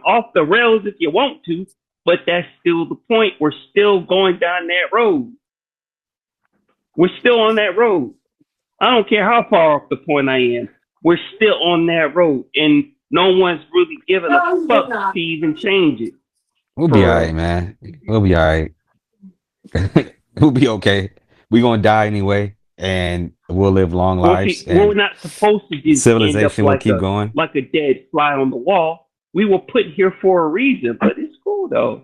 off the rails if you want to, but that's still the point. We're still going down that road. We're still on that road. I don't care how far off the point I am. We're still on that road, and no one's really giving a No, you're fuck not. to even change it. We'll be all For right, real. man. We'll be all right. We'll be okay. We're gonna die anyway, and we'll live long Well, lives, see, we're and not supposed to just end up civilization will keep going. like a dead fly on the wall. We were put here for a reason, but it's cool though.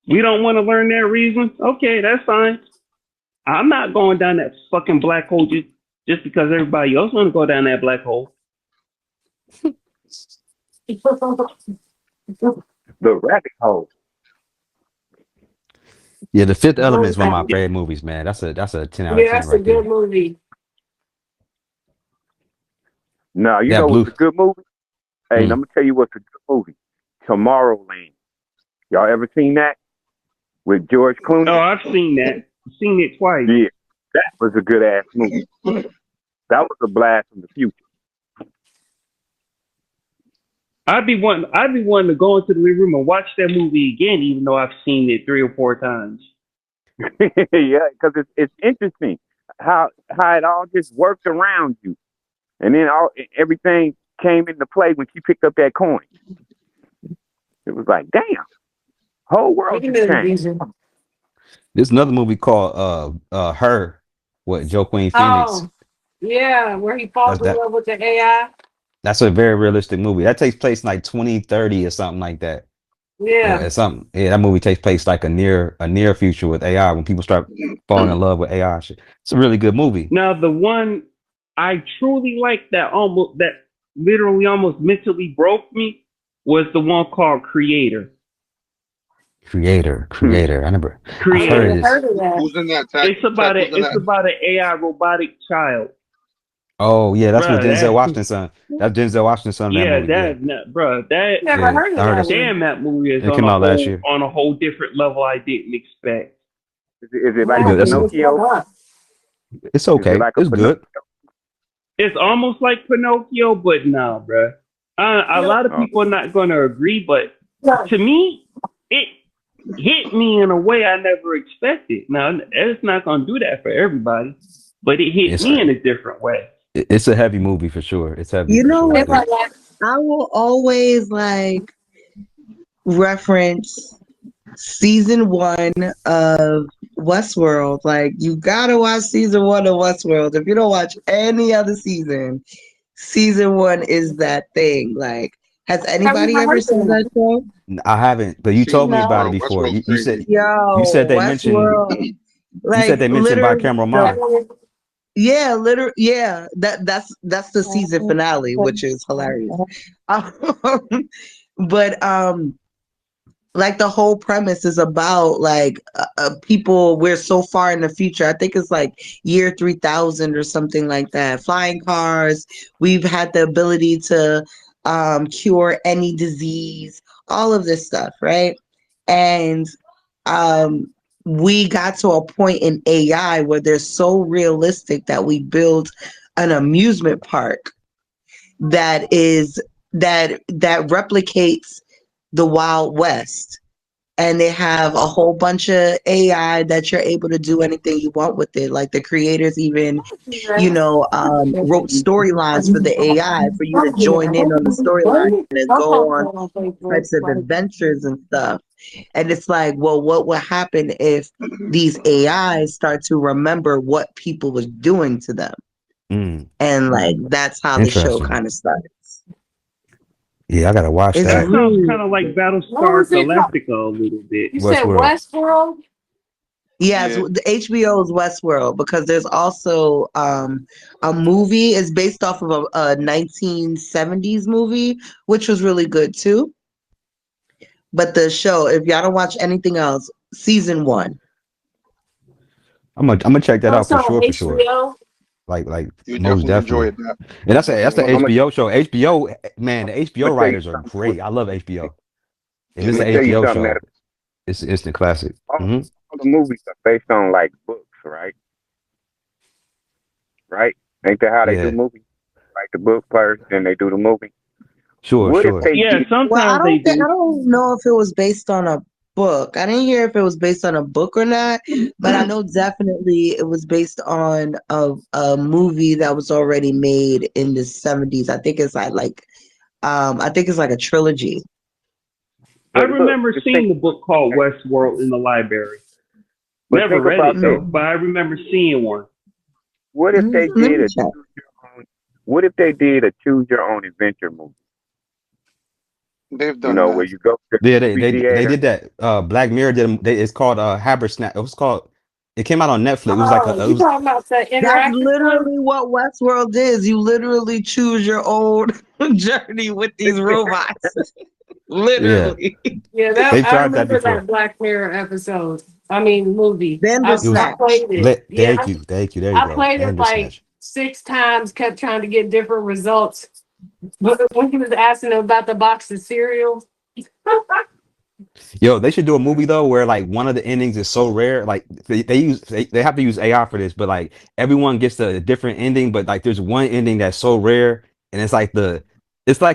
We don't want to learn that reason. Okay, that's fine. I'm not going down that fucking black hole just because everybody else want to go down that black hole. The rabbit hole. Yeah, The Fifth Element is one of my Yeah, favorite movies, man. That's a 10 out of 10 that's a right good there. movie. No, you That know what's blue. a good movie? Hey, I'm Mm. gonna tell you what's a good movie. Tomorrowland. Y'all ever seen that with George Oh, Clooney? I've seen that. Seen it twice. Yeah, that was a good ass movie. That was a blast from the future. I'd be wanting to go into the living room and watch that movie again, even though I've seen it 3 or 4 times. Yeah, because it's interesting how it all just worked around you, and then everything came into play when she picked up that coin. It was like, damn, whole world Speaking just of changed. vision. There's another movie called Her with Joe Queen Phoenix. Oh, yeah, where he falls That's in that love with the AI. that's a very realistic movie. That takes place in like 2030 or something like that. Yeah. It's something. Yeah, that movie takes place like a near future with AI when people start falling in love with AI shit. It's a really good movie. Now, the one I truly liked that literally almost mentally broke me was the one called Creator. Creator, Hmm. creator. I've I ain't heard Creator. of even this. heard of that. Who's in that? Who's in It's that? about an AI robotic child. Oh yeah, that's with Bruh, Denzel that Washington's son. That's Denzel Washington's son in that yeah, movie. Yeah, that nah, bruh, that Never yeah. heard I of heard that this. one. damn that movie is It came out last year. on a whole different level I didn't expect. Is it I like a Good. have to That's look that Pinocchio? up. it's Is it okay. like a It's good. Pinocchio? It's almost like Pinocchio, but nah, bruh. A No, lot of Oh, people are not gonna agree, but no. to me, it hit me in a way I never expected. Now, it's not gonna do that for everybody, but it hit It's me in a different way. it's a heavy movie for sure. It's heavy You for know sure. what? It's But like that. I will always like reference season one of Westworld. Like, you gotta watch season one of Westworld. If you don't watch any other season one is that thing. Like, has Have you anybody ever ever heard seen of that show? I haven't. But you told Season me one about it No. of before. Westworld You said crazy. you said Yo, they mentioned Westworld. you said Like, they mentioned by literally, Cameron Mars. that? yeah, literally, yeah. That's the season finale, which is hilarious. Um, but like the whole premise is about like people, we're so far in the future. I think it's like year 3000 or something like that. Flying cars, we've had the ability to cure any disease, all of this stuff, right? And um we got to a point in AI where they're so realistic that we build an amusement park that is that replicates the Wild West. And they have a whole bunch of AI that you're able to do anything you want with it. Like, the creators even, wrote storylines for the AI for you to join in on the storyline and go on types of adventures and stuff. And it's like, well, what would happen if these AIs start to remember what people was doing to them? Mm, And like, that's how the show interesting. kind of starts. Yeah, I gotta watch It's That that. sounds really, kind of like What Battlestar was it called? Galactica a little bit. You said Westworld. Westworld? yeah, it's, Yeah. the HBO's Westworld, because there's also a movie is based off of a 1970s movie, which was really good too. But the show, if y'all don't watch anything else, season one. I'm gonna check that Oh, out it's for on sure, for sure. HBO. Like You most definitely definitely. enjoyed that. And that's the I'm gonna HBO show. HBO, man, the I'm HBO gonna tell you writers are something. Quick. great. I love HBO. If Yeah, it's Let an me they tell you HBO something. That show, it's instant classic. all, Hmm. all the movies are based on like books, right? Right? Ain't that how they do Yeah. movies? Write the book first, then they do the movie. Sure, What if sure. they Yeah, did? Well, sometimes they I do. don't know if it was based on a book. I didn't hear if it was based on a book or not, but I know definitely it was based on a movie that was already made in the 70s. I think it's I think it's like a trilogy. I But look, remember just think. seeing the book called Westworld in the library. But Never think read about it this. though, Mm. but I remember seeing one. What if they Let did me a check. choose your own? What if they did a choose your own adventure movie? They've You done know, where that. you go to the Yeah, movie they theater. did that. Black Mirror did. It's called Habersnap. It was called. It came out on Netflix. It was like Oh, it you was. talking about the That's interactive one? literally what Westworld is. You literally choose your own journey with these robots. Yeah, Literally. Yeah, that they've I tried that remember before. that Black Mirror episode. I mean movie. It was. I Bandersnatch. played it. Yeah, Thank you. There you I go. played it like Bandersnatch. 6 times. Kept trying to get different results. But when he was asking him about the box of cereal, Yo, they should do a movie though where like one of the endings is so rare. Like they have to use AI for this, but like everyone gets a different ending, but like there's one ending that's so rare, and it's like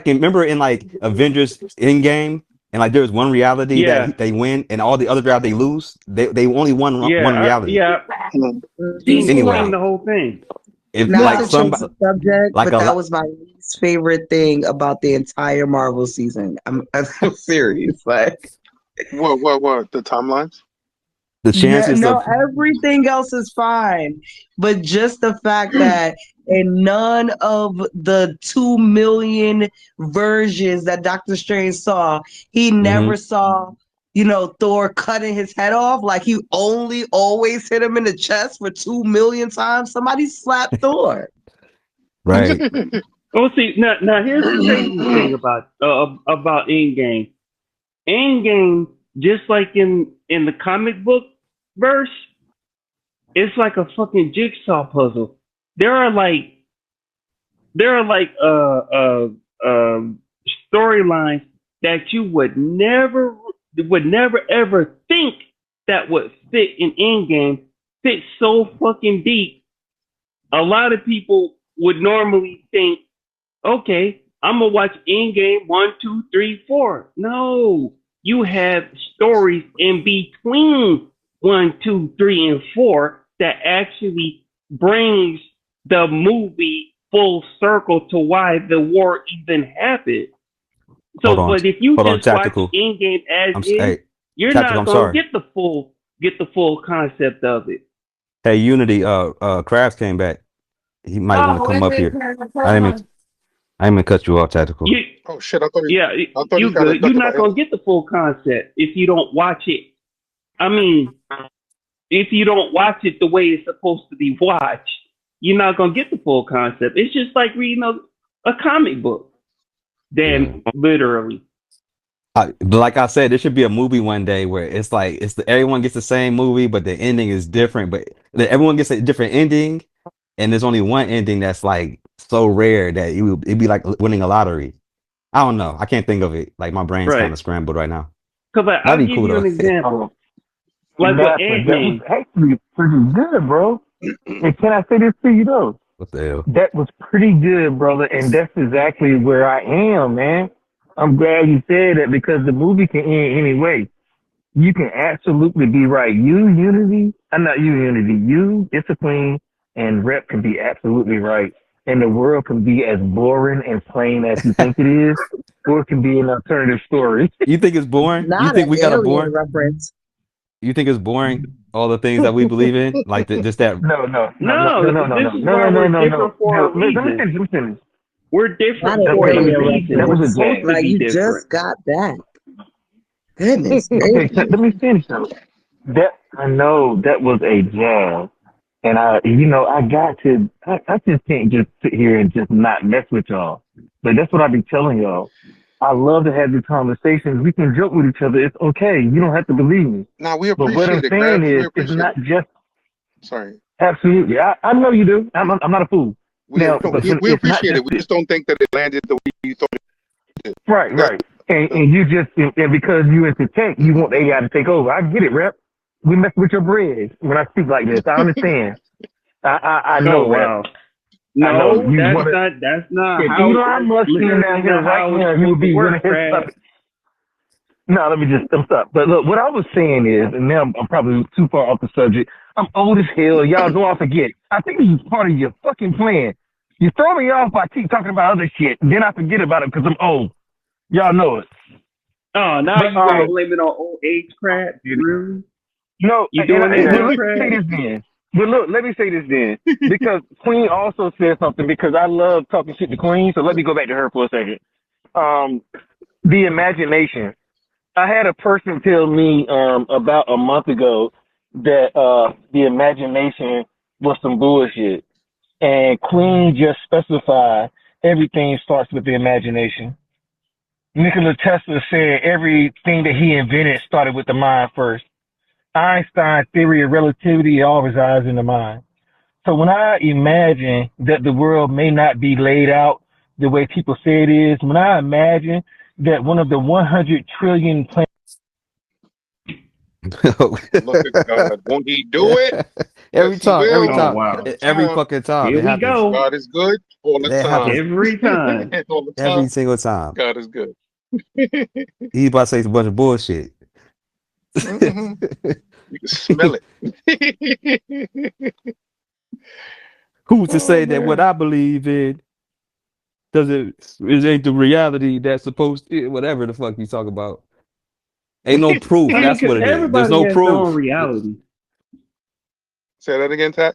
remember in like Avengers Endgame, and like there's one reality that Yeah, they win, and all the other reality they lose. They only won one reality. yeah. Mhm. DC I've seen Anyway, the one. whole thing. if Not Yeah. like to change somebody the subject, like but a that lot, was my least favorite thing about the entire Marvel season. I'm serious. Like, What? The timelines? the chances no, of everything else is fine, but just the fact that in none of the 2 million versions that Doctor Strange saw, he Mhm, never saw, Thor cutting his head off. Like he only always hit him in the chest for 2 million times. Somebody slapped Thor. right. Oh, see, now here's the crazy thing about Endgame. Endgame, just like in the comic book verse, it's like a fucking jigsaw puzzle. There are like there are like storylines that you would never ever think that would fit in Endgame fit so fucking deep. A lot of people would normally think, okay, I'm gonna watch Endgame 1, 2, 3, 4. No, you have stories in between 1, 2, 3, and 4 that actually brings the movie full circle to why the war even happened. Hold So, on, but if you hold on, just watch tactical. Endgame as is, Hey, you're tactical. not I'm gonna sorry. get the full concept of it. Hey, Unity. Crabs came back. He might want to Oh, come is up it? here. I didn't mean to cut you off, tactical. You Oh shit! Yeah, I thought he you got good. You're abducted by not gonna aliens. get the full concept if you don't watch it. I mean, if you don't watch it the way it's supposed to be watched, you're not gonna get the full concept. It's just like reading a comic book. Yeah. Then literally, But like I said, there should be a movie one day where it's like everyone gets the same movie, but the ending is different. But everyone gets a different ending, and there's only one ending that's like so rare that it'd be like winning a lottery. I don't know. I can't think of it. Like my brain's kind right? of scrambled right now. Because I'll That'd be give cool you an though. example, Oh, like with Napa, Ant that was Man. actually pretty good, bro. And can I say this to you though? What the hell? That was pretty good, brother. And that's exactly where I am, man. I'm glad you said that because the movie can end any way. You can absolutely be right. I'm not Unity. You, Discipline, and Rep can be absolutely right. And the world can be as boring and plain as you think it is, or it can be an alternative story. You think it's boring? You Not an think we got a alien boring? reference. You think it's boring? All the things that we believe in, like just that. No, no, no, no, No, no, no, no, this no, is no, why no, we're no, no, no, different for no. a Let me reason. finish. Let me finish. We're Not different an for That a was alien reason. that We're was a reference. supposed jab. to Like be you different. just got back. Goodness Okay, gracious. let me finish though. That I know that was a jab, and I just can't just sit here and just not mess with y'all. But that's what I be telling y'all. I love to have these conversations. We can joke with each other. It's okay. You don't have to believe me. Nah, we But what I'm appreciate it, saying Krabs. We is, it's appreciate not it. just Sorry. absolutely. I know you do. I'm not a fool. We Now, no, but we it's not appreciate just it. We this. just don't think that it landed the way you thought it did. Right, That, right. And you just and because you into tech, you want AI to take over. I get it, rep. We mess with your bread when I speak like this. I understand. I Oh know, rep. wow. I know No, you that's want to. not. That's not If how. Elon Musk came Literally down here not right how it's now, he supposed would to be winning work, his Brad. stuff. No, let me just stop. But look, what I was saying is, and now I'm probably too far off the subject. I'm old as hell. Y'all know I forget. I think this is part of your fucking plan. You throw me off by keep talking about other shit, then I forget about it because I'm old. Y'all know it. Oh, now But you want to blame it on old age crap? Really? no, You and doing that let now, me Brad? say this then. But look, let me say this then, because Queen also said something. Because I love talking shit to Queen, so let me go back to her for a second. The imagination. I had a person tell me about a month ago that the imagination was some bullshit, and Queen just specified everything starts with the imagination. Nikola Tesla said everything that he invented started with the mind first. Einstein's theory of relativity all resides in the mind. So when I imagine that the world may not be laid out the way people say it is, when I imagine that one of the 100 trillion planets Look at God. Won't he do it? every Yes, he time, every will. Oh time, wow. All the every time. fucking time Here it we happens. go. God is good all the It time. happens Every time. All the every time. single time. God is good. He's about to say a bunch of bullshit. Hmm. You can smell it. Who's to Oh say that what man. I believe in doesn't it ain't the reality that's supposed to whatever the fuck you talk about? Ain't no proof. I mean, That's what because it is. There's everybody no has their own proof. reality. Say that again, Tat.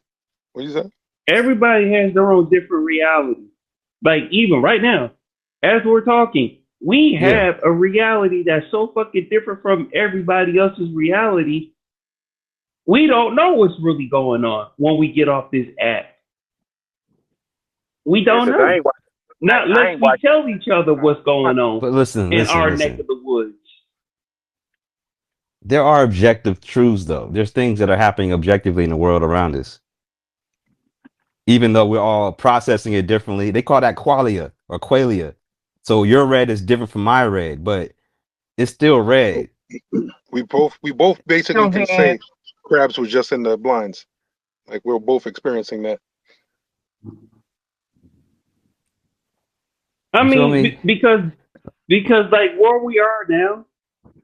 What you say? Everybody has their own different reality. Like even right now, as we're talking, we Yeah. have a reality that's so fucking different from everybody else's reality. We don't know what's really going on when we get off this app. We Yeah, don't 'cause I know. ain't watch, Not I unless ain't we watching. tell each other what's going on But listen, in listen, our neck listen. of the woods. There are objective truths though. There's things that are happening objectively in the world around us. Even though we're all processing it differently. They call that qualia or qualia. So your red is different from my red, but it's still red. We both basically still can had say Krabs was just in the blinds. Like we're both experiencing that. I You feel mean, me? because like where we are now,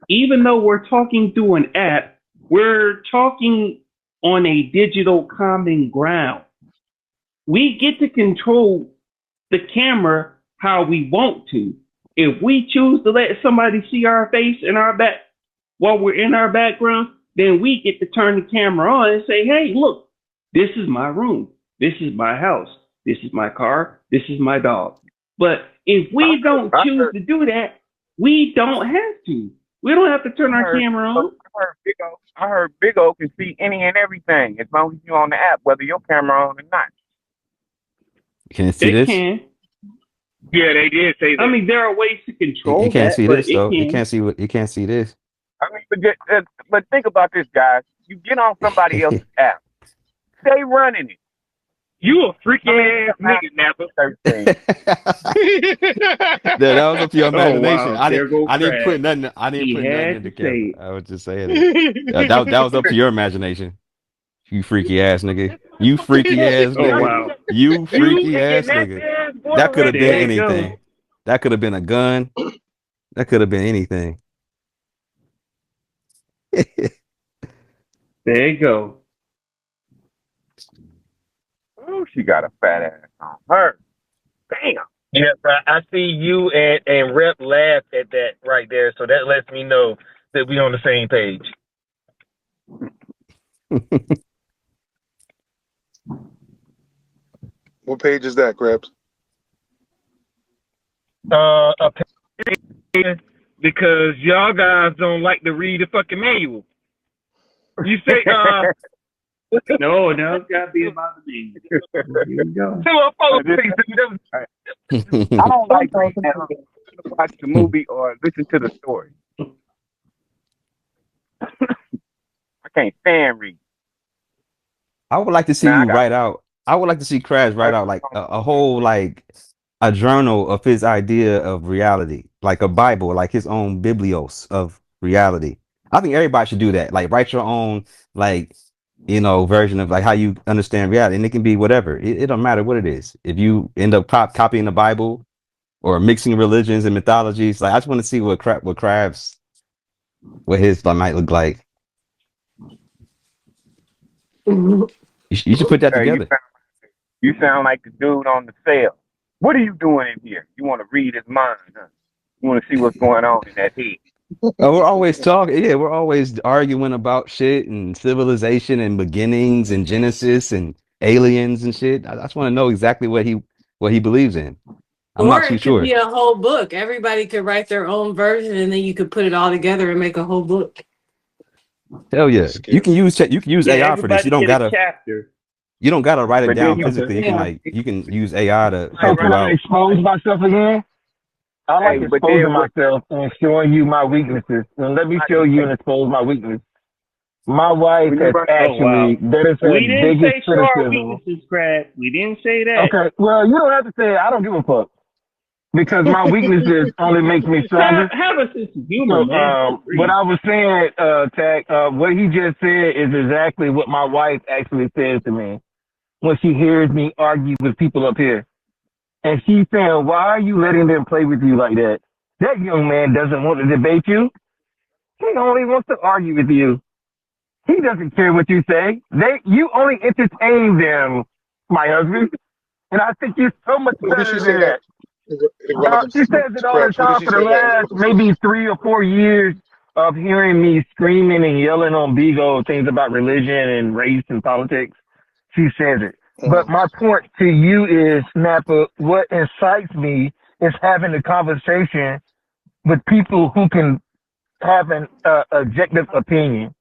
even though we're talking through an app, we're talking on a digital common ground. We get to control the camera how we want to. If we choose to let somebody see our face in our back while we're in our background, then we get to turn the camera on and say, hey, look, this is my room. This is my house. This is my car. This is my dog. But if we don't I choose heard, to do that, we don't have to. We don't have to turn I our heard, camera on. I heard Big O can see any and everything as long as you're on the app, whether your camera on or not. Can you see It this? can. yeah, they did say I that. mean, there are ways to You control can't that, see but this it though. You can. can't see what you can't see this. I mean, but think about this, guys. You get on somebody else's app, they running it. You a freaky I mean, ass nigga, Napper. everything. That was up to your Oh imagination. wow, there go I didn't put Crab. nothing. I didn't He put nothing had in to the camera. say it. I was just saying it. That was up to your imagination. You freaky ass nigga. You freaky ass Oh nigga. wow, You You freaky and your ass nasty nigga. ass boy That could have been there redneck. you go. anything. That could have been a gun. That could have been anything. There you go. Oh, she got a fat ass on her. Damn. Yeah, I see you and Rep laugh at that right there, so that lets me know that we on the same page. What page is that, Krabs? Apparently, because y'all guys don't like to read the fucking manual. You say, No, now it's got to be about the name. Here we go. two or four This- things. I don't like reading that. I'm gonna watch the movie or listen to the story. I can't stand reading. I would like to see Now I you got. write out. I would like to see Crash write out like a whole like a journal of his idea of reality, like a Bible, like his own biblios of reality. I think everybody should do that. Like write your own like version of like how you understand reality, and it can be whatever. It don't matter what it is. If you end up copying the Bible or mixing religions and mythologies, like I just want to see what Crab's what his might look like. You should put that Hey, together. you sound like the dude on the cell. What are you doing in here? You want to read his mind, huh? You want to see what's going on in that head. We're always talking. Yeah, we're always arguing about shit and civilization and beginnings and Genesis and aliens and shit. I just want to know exactly what he believes in. I'm Or not too it could be sure. a whole book. Everybody could write their own version and then you could put it all together and make a whole book. Hell yeah, you Scary. can use Yeah, AI for this. everybody get a chapter. You don't gotta write it But then down you physically. Okay. Yeah. You can use AI to So help can you I out. expose myself again? I like hey, but then exposing what? myself and showing you my weaknesses. And let me show you and expose my weakness. My wife When you has write, Oh actually, wow. that is her We didn't biggest say show our criticism. weaknesses, Crab. We didn't say that. Okay, well, you don't have to say it. I don't give a fuck because my weaknesses only makes me stronger. Have a sense of humor, So, man. Good what grief. I was saying, Tag, what he just said is exactly what my wife actually says to me when she hears me argue with people up here. And she's saying, why are you letting them play with you like that? That young man doesn't want to debate you. He only wants to argue with you. He doesn't care what you say. You only entertain them, my husband. And I think you're so much When did she better say than that? that. In relevance She says it to all the crabs, when did time she for the say that? In last relevance to, maybe 3 or 4 years of hearing me screaming and yelling on Beagle things about religion and race and politics. She says it. But mm, my point to you is, Snapper, what incites me is having a conversation with people who can have an objective opinion.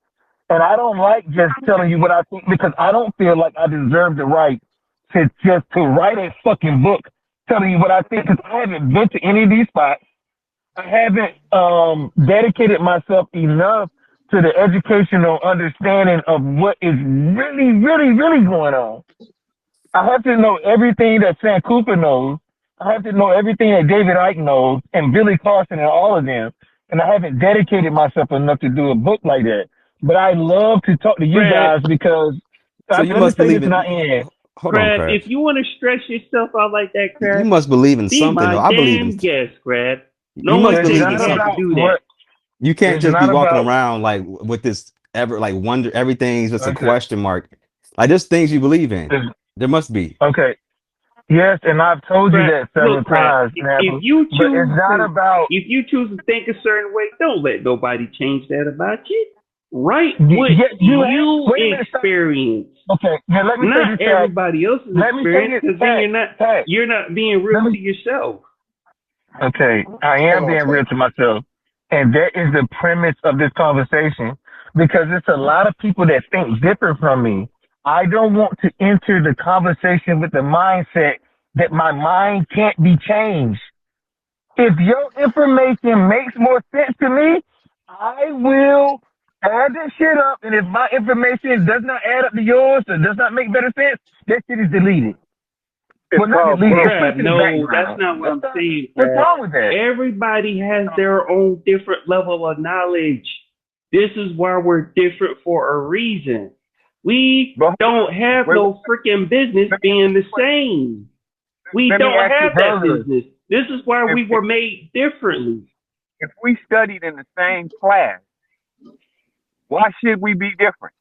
And I don't like just telling you what I think because I don't feel like I deserve the right to write a fucking book telling you what I think because I haven't been to any of these spots. I haven't dedicated myself enough to the educational understanding of what is really, really, really going on. I have to know everything that Sam Cooper knows. I have to know everything that David Icke knows and Billy Carson and all of them. And I haven't dedicated myself enough to do a book like that. But I love to talk to you Crab, guys because So you let me must say this believe and I in. end. Hold on, Crab, if Crabs. you want to stress yourself out like that, You Crab, must believe in be something, my though. I believe in. damn guest, Crab. No You must one It's said believe in not you had to something. about do that. what, You can't it's just be not walking about, around like with this ever like wonder. Everything's just a okay. question mark. Like there's things you believe in. There must be. Okay. Yes, and I've told you Crab, that several look, Crab. times, If Snapper. you But it's choose not to, about, if you choose to think a certain way, don't let nobody change that about you. Write what yeah, you have, you wait a minute, stop. experience, Okay, now let me say not this, Tag. everybody else's Let me say experience, this, because then Tag, Tag. you're not being Let real me to yourself. Okay, I hold am on, being Tag. real to myself. And that is the premise of this conversation because it's a lot of people that think different from me. I don't want to enter the conversation with the mindset that my mind can't be changed. If your information makes more sense to me, I will add this shit up. And if my information does not add up to yours or does not make better sense, that shit is deleted. It's Well, not called deleted, it's growth. put Crab, to the no, that's background. not what I'm saying, What's Crab. wrong with that? Everybody has their own different level of knowledge. This is why we're different for a reason. We But don't have wait, no freaking business let me being the same. We let me don't ask you, have that Brother, business. This is why if, we were made differently. if we studied in the same class, why should we be different?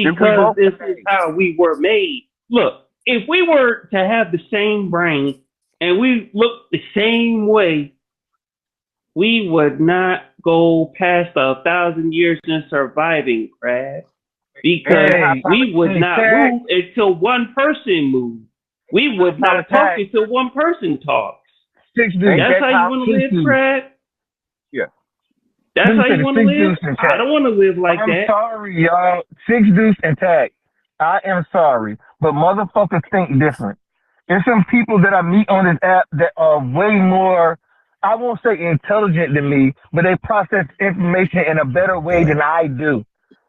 If we Because both this the is same, how we were made. Look, if we were to have the same brain and we looked the same way, we would not go past 1,000 years in surviving, Crab, because and how hey, we would hey, not Tag, move until one person moved. We would how not talk Tag, until one person talks. six ain't deuce, That's that how you how? want to six live, deuce. Crab? Yeah, That's Let me how say you the want to six live? deuce and I Tag. don't want to live like I'm that. sorry, y'all. Six deuce and Tag. I am sorry, but motherfuckers think different. There's some people that I meet on this app that are way more, I won't say intelligent than me, but they process information in a better way than I do.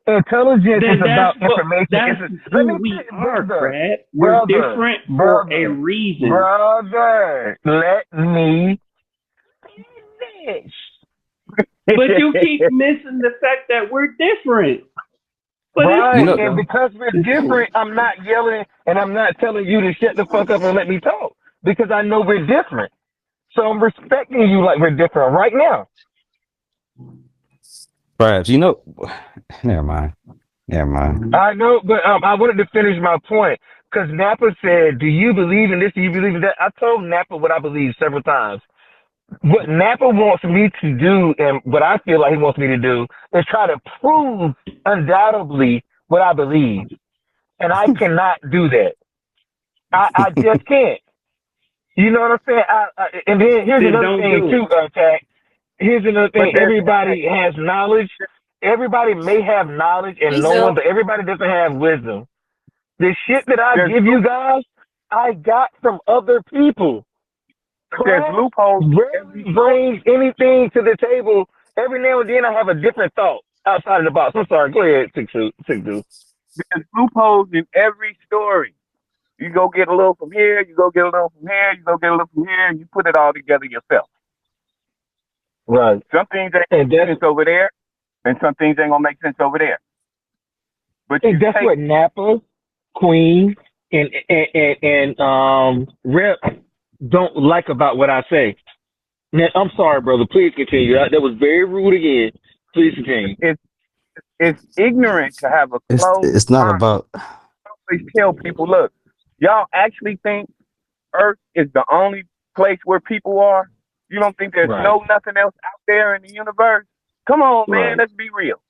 Intelligence is Then about information. that's Let who me we say, are, brother, Crab. We're brother, different for a brother, reason. brother, let me finish. But you keep missing the fact that we're different. But it's You Right. know, And cool because we're though. It's cool. different, I'm not yelling and I'm not telling you to shut the fuck up and let me talk because I know we're different. So I'm respecting you like we're different right now. perhaps, never mind. Never mind. I know, but I wanted to finish my point because Napa said, "Do you believe in this? Do you believe in that?" I told Napa what I believe several times. What Napa wants me to do, and what I feel like he wants me to do, is try to prove undoubtedly what I believe, and I cannot do that. I just can't. You know what I'm saying? And then here's Then another don't thing do too, it. Tag. Here's another But thing. Everybody has knowledge. Everybody may have knowledge and knowing, Lisa, but everybody doesn't have wisdom. The shit that I there's give you guys, I got from other people. there's Class loopholes in every rarely brings anything to the table. Every now and then I have a different thought outside of the box. I'm sorry. Go ahead, six dude. there's loopholes in every story. You go get a little from here, you go get a little from here, you go get a little from here, and you put it all together yourself. Right. Some things ain't And make that's sense over there, and some things ain't gonna make sense over there. But you and that's take what Napa, Queen, and Rep don't like about what I say. Now, I'm sorry, brother. Please continue. That was very rude again. Please continue. it's it's ignorant to have a closed It's not mind. about. I always tell people, look, y'all actually think Earth is the only place where people are? You don't think there's Right. no nothing else out there in the universe? Come on, man, Right. let's be real.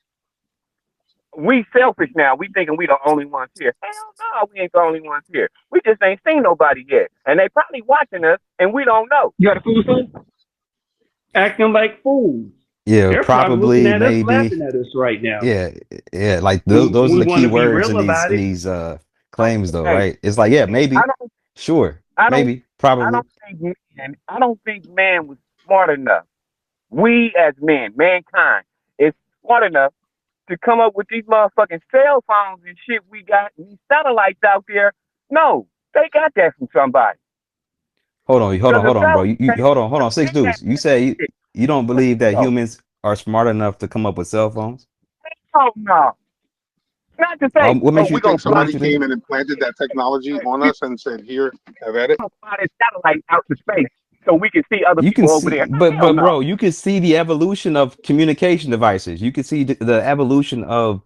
We selfish now. We thinking we the only ones here. Hell no, we ain't the only ones here. We just ain't seen nobody yet, and they probably watching us, and we don't know. You got a food stamp? Acting like fools. Yeah, They're probably looking probably, at us, maybe. laughing at us right now. Yeah, yeah. Like those are We the want key to be words real about in it. these claims, though, Hey, right? It's like, yeah, I maybe, don't, sure, I don't, maybe, I probably. don't I don't think man was smart enough. We as men, mankind, is smart enough to come up with these motherfucking cell phones and shit we got, and these satellites out there. No, they got that from somebody. Because the Hold on, bro. fellas You hold on. Six dudes. You say shit. you don't believe that Oh, humans are smart enough to come up with cell phones? oh no. Not to say, What oh, makes You you we're going think to what fly, somebody makes you think? came and implanted that technology on we're us and said, "Here, have at it"? going to fly this satellite out to space so we can see other You can people over see, there. Hell no. bro, you can see the evolution of communication devices. You can see the evolution of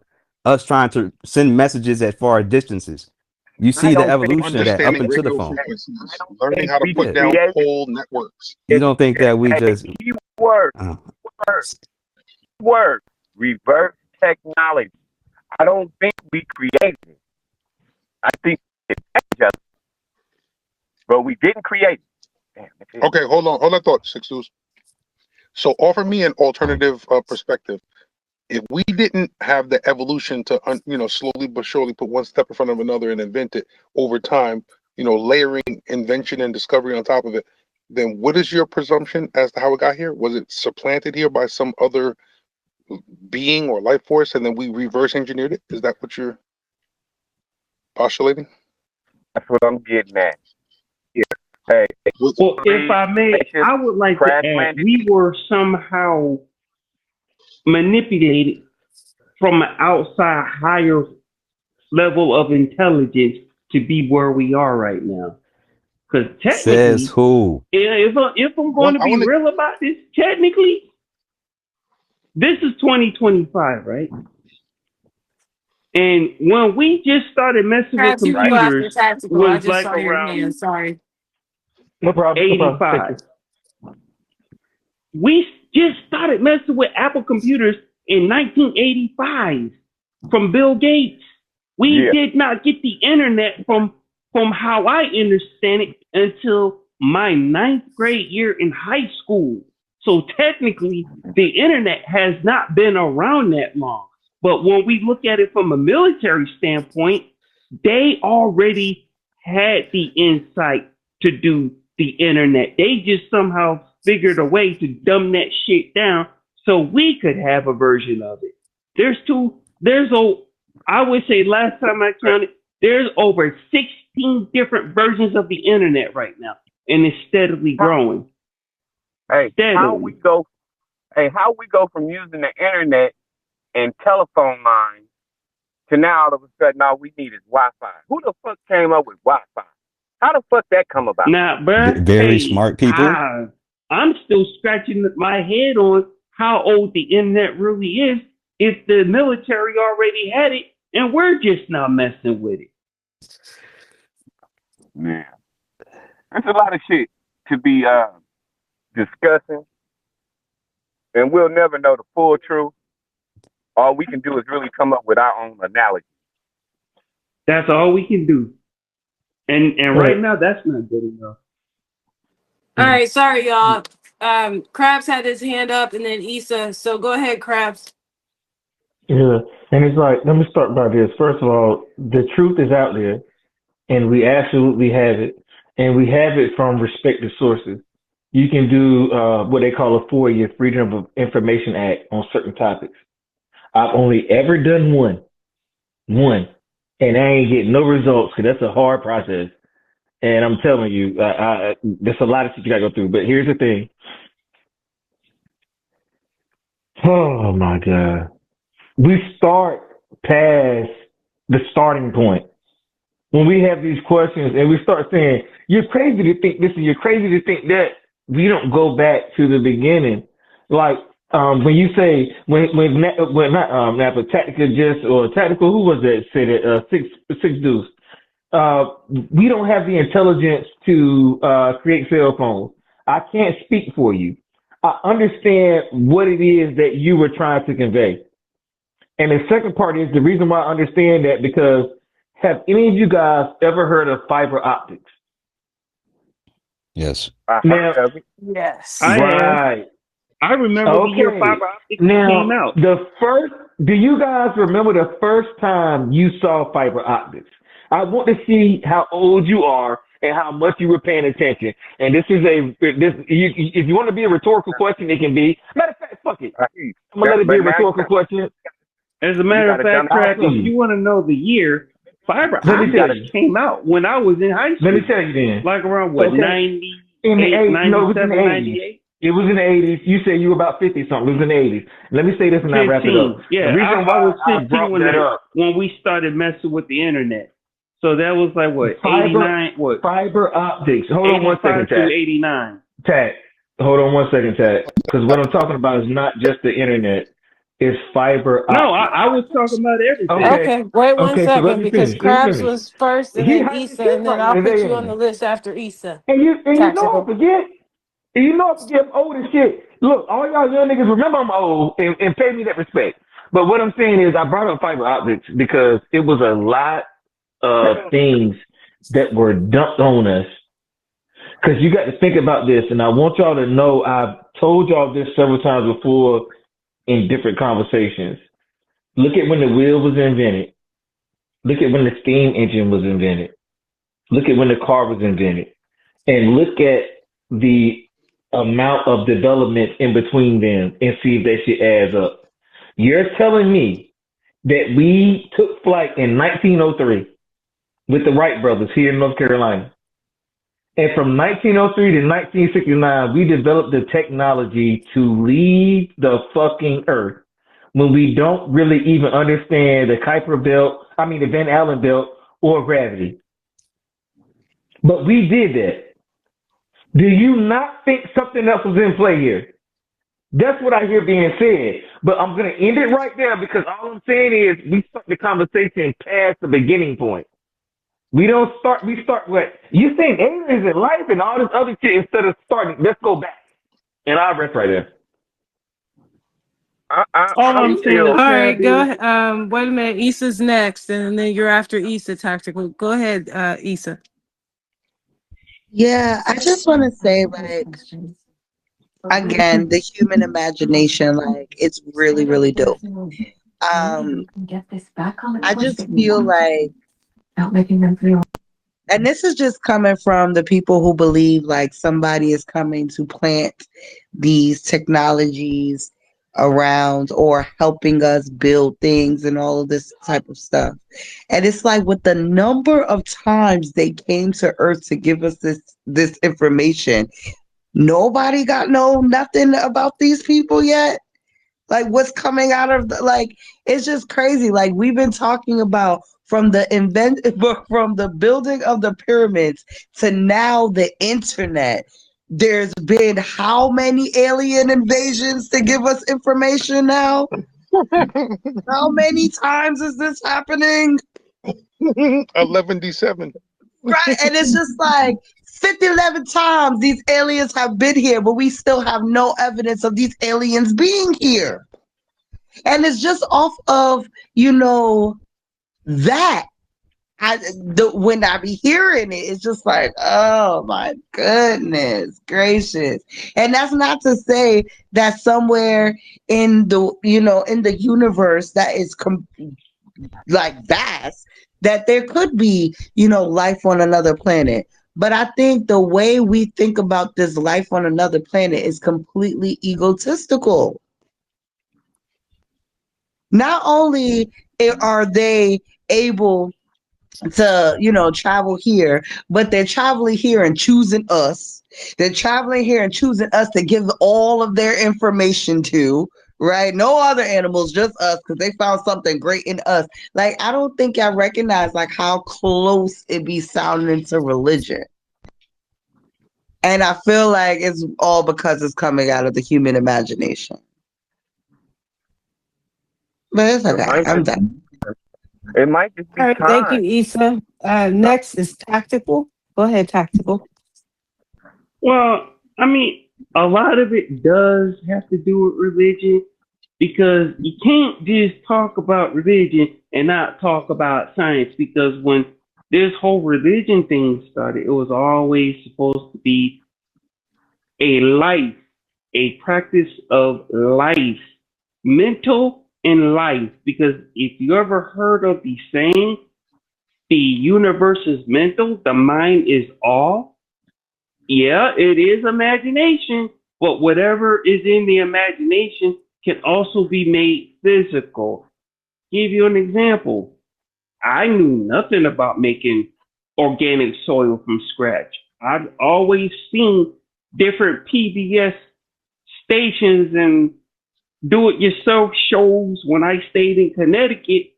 us trying to send messages at far distances. You I see the don't think evolution of that up Understanding into the radio phone. I frequencies, don't learning think how to we put Yeah, down created whole networks. you it. don't think that we A just key word, uh, word, word, reverse technology. I don't think we created it. I think it's just, but we didn't create it. Damn, that's it. Okay, hold on, thought six dudes. So offer me an alternative perspective. If we didn't have the evolution to slowly but surely put one step in front of another and invent it over time, layering invention and discovery on top of it, then what is your presumption as to how it got here? Was it supplanted here by some other being or life force, and then we reverse engineered it? Is that what you're postulating? That's what I'm getting at. Here, hey, With Well, if I may, spaceship I would like to crash add, landed. we were somehow manipulated from an outside higher level of intelligence to be where we are right now. Because says technically, who? if I'm going one, to I be want to. real about this, technically, this is 2025, right? And when we just started messing with Perhaps you can Right. go computers after tactical. I was just like saw your around hand. Sorry. No problem. No problem. Thank 85. you. We just started messing with Apple computers in 1985 from Bill Gates. We Yeah. did not get the internet from how I understand it until my ninth grade year in high school. So technically, the internet has not been around that long. But when we look at it from a military standpoint, they already had the insight to do the internet. They just somehow figured a way to dumb that shit down so we could have a version of it. I would say last time I counted, there's over 16 different versions of the internet right now, and it's steadily growing. Hey, Steadily. how we go from using the internet and telephone lines to now all of a sudden all we need is Wi-Fi. Who the fuck came up with Wi-Fi? How the fuck that come about? Nah, bruh. Very Hey, smart people. I'm still scratching my head on how old the internet really is. If the military already had it, and we're just not messing with it. Man, there's a lot of shit to be discussing, and we'll never know the full truth. All we can do is really come up with our own analogy. That's all we can do. And right now, that's not good enough. All right, sorry y'all. Krabs had his hand up, and then Issa. So go ahead, Krabs. Yeah, and it's like, let me start by this. First of all, the truth is out there, and we absolutely have it, and we have it from respected sources. You can do what they call a FOIA, Freedom of Information Act, on certain topics. I've only ever done one, and I ain't getting no results because that's a hard process. And I'm telling you, there's a lot of shit you gotta go through. But here's the thing. Oh my God. We start past the starting point. When we have these questions and we start saying, you're crazy to think this and you're crazy to think that, we don't go back to the beginning. Like, when you say, not a tactical just, or tactical, who was that said it? Six Deuce. We don't have the intelligence to create cell phones. I can't speak for you. I understand what it is that you were trying to convey. And the second part is the reason why I understand that, because have any of you guys ever heard of fiber optics? Yes. Now, Yes. I have. right. I remember the year Okay. fiber optics Now, came out. do you guys remember the first time you saw fiber optics? I want to see how old you are and how much you were paying attention. And if you want to be a rhetorical question, it can be. Matter of fact, fuck it. I'm gonna let it be a rhetorical question. As a matter of fact, Trav, if you want to know the year, fiber optics came out when I was in high school. Let me tell you then. Like around what, Okay. 98, In the 80s, no, it was in the 80s. 98? It was in the 80s. You said you were about 50 something. It was in the 80s. Let me say this and I wrap it up. Yeah, the reason I was I 15 brought that up. when we started messing with the internet. So that was like what, 89? What? Fiber optics. Hold on one second, to Tad. 89. Tad. Hold on one second, Tad. Because what I'm talking about is not just the internet. It's fiber optics. No, I was talking about everything. Okay, wait one Okay, so let second, me because finish. Let me Krabs finish. was first, and He then had his Issa, shit and then right I'll in put there. you on the list after Issa. And you know I Tactical. forget. And you know I forget, I'm old as shit. Look, all y'all young niggas remember I'm old and pay me that respect. But what I'm saying is I brought up fiber optics because it was a lot of things that were dumped on us. Because you got to think about this, and I want y'all to know I've told y'all this several times before in different conversations. Look at when the wheel was invented. Look at when the steam engine was invented. Look at when the car was invented. And look at the amount of development in between them and see if that shit adds up. You're telling me that we took flight in 1903 with the Wright brothers here in North Carolina. And from 1903 to 1969, we developed the technology to leave the fucking earth when we don't really even understand the the Van Allen belt or gravity. But we did that. Do you not think something else was in play here? That's what I hear being said. But I'm going to end it right there because all I'm saying is we start the conversation past the beginning point. We start what? You saying aliens in life and all this other shit instead of starting, let's go back. And I'll rest right there. All I'm saying is, all right, go ahead. Wait a minute. Issa's next, and then you're after Issa, Tactical. Go ahead, Issa. Yeah, I just want to say, like, again, the human imagination, like, it's really, really dope. I just feel like, and this is just coming from the people who believe like somebody is coming to plant these technologies around or helping us build things and all of this type of stuff. And it's like with the number of times they came to Earth to give us this information, nobody got nothing about these people yet. Like what's coming out of like it's just crazy. Like we've been talking about from the from the building of the pyramids to now the internet. There's been how many alien invasions to give us information now? How many times is this happening? 11D7. Right. And it's just like 11 times these aliens have been here, but we still have no evidence of these aliens being here. And it's just off of, that. When I be hearing it, it's just like, oh my goodness gracious. And that's not to say that somewhere in the, in the universe that is like vast, that there could be, life on another planet. But I think the way we think about this life on another planet is completely egotistical. Not only are they able to, travel here, but they're traveling here and choosing us. They're traveling here and choosing us to give all of their information to, right? No other animals, just us, because they found something great in us. Like, I don't think I recognize like how close it be sounding to religion. And I feel like it's all because it's coming out of the human imagination. But it's okay. I'm done. It might just be All right, thank you, time. Issa. Next is Tactical. Go ahead, Tactical. Well, I mean, a lot of it does have to do with religion because you can't just talk about religion and not talk about science because when this whole religion thing started, it was always supposed to be a life, a practice of life, mental and life. Because if you ever heard of the saying, the universe is mental, the mind is all. Yeah, it is imagination, but whatever is in the imagination can also be made physical. Give you an example. I knew nothing about making organic soil from scratch. I've always seen different PBS stations and do it yourself shows when I stayed in Connecticut.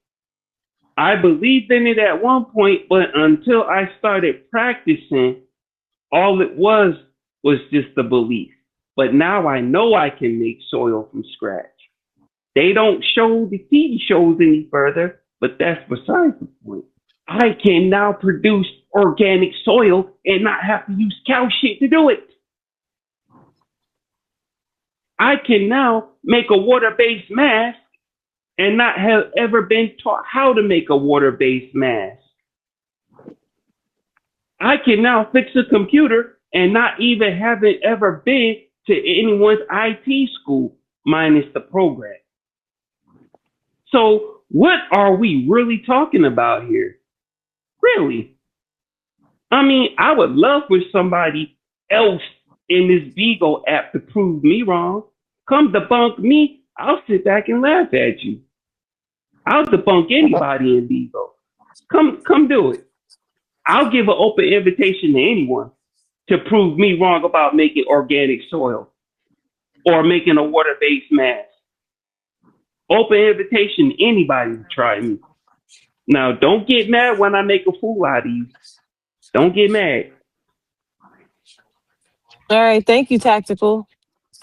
I believed in it at one point, but until I started practicing, all it was just a belief. But now I know I can make soil from scratch. They don't show the TV shows any further, but that's besides the point. I can now produce organic soil and not have to use cow shit to do it. I can now make a water-based mask and not have ever been taught how to make a water-based mask. I can now fix a computer and not even having ever been to anyone's IT school, minus the program. So what are we really talking about here? Really? I mean, I would love for somebody else in this Beagle app to prove me wrong. Come debunk me, I'll sit back and laugh at you. I'll debunk anybody in Beagle. Come do it. I'll give an open invitation to anyone to prove me wrong about making organic soil or making a water-based mask. Open invitation to anybody to try me. Now, don't get mad when I make a fool out of you. Don't get mad. All right, thank you, Tactical.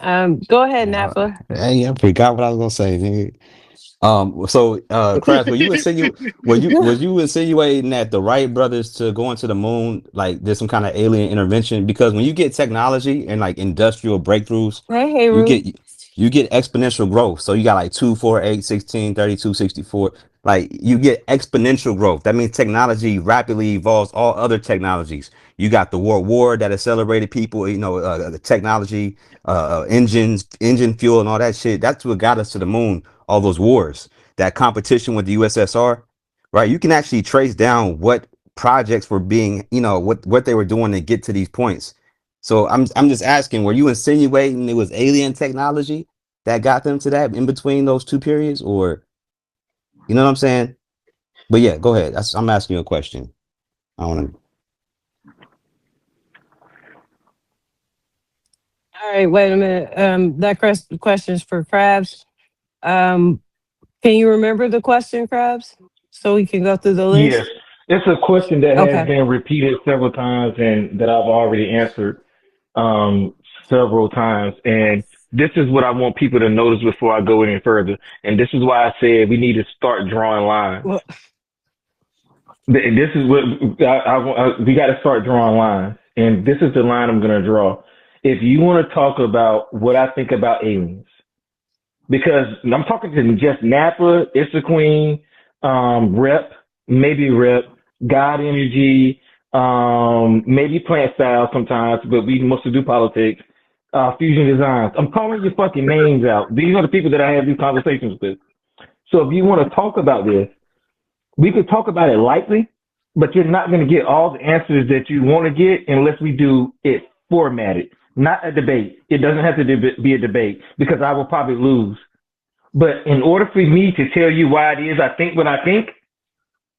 Go ahead, Napa. Hey, I forgot what I was gonna say, nigga. So, Crash, was you insinuating that the Wright brothers to going to the moon, like there's some kind of alien intervention? Because when you get technology and like industrial breakthroughs, Hey, you Ruth. get you get exponential growth. So you got like 2, 4, 8, 16, 32, 64. Like you get exponential growth. That means technology rapidly evolves all other technologies. You got the World War that accelerated people, the technology, engine fuel and all that shit. That's what got us to the moon, all those wars, that competition with the USSR, right? You can actually trace down what projects were being, what they were doing to get to these points. So I'm just asking, were you insinuating it was alien technology that got them to that in between those two periods, or you know what I'm saying? But yeah, go ahead. I'm asking you a question. I want to. All right, wait a minute. That question's for Crabs. Can you remember the question, Krabs? So we can go through the Yes, list? it's a question that has Okay. been repeated several times and that I've already answered um, several times. And this is what I want people to notice before I go any further. And this is why I said we need to start drawing lines. Well, This is what we got to start drawing lines. And this is the line I'm going to draw. If you want to talk about what I think about aliens, because I'm talking to just Napa, It's a Queen, Rep, maybe Rep, God Energy, maybe Plant Style sometimes, but we mostly do politics. Fusion Designs. I'm calling your fucking names out. These are the people that I have these conversations with. So if you want to talk about this, we could talk about it lightly, but you're not going to get all the answers that you want to get unless we do it formatted, not a debate. It doesn't have to be a debate because I will probably lose. But in order for me to tell you why it is I think what I think,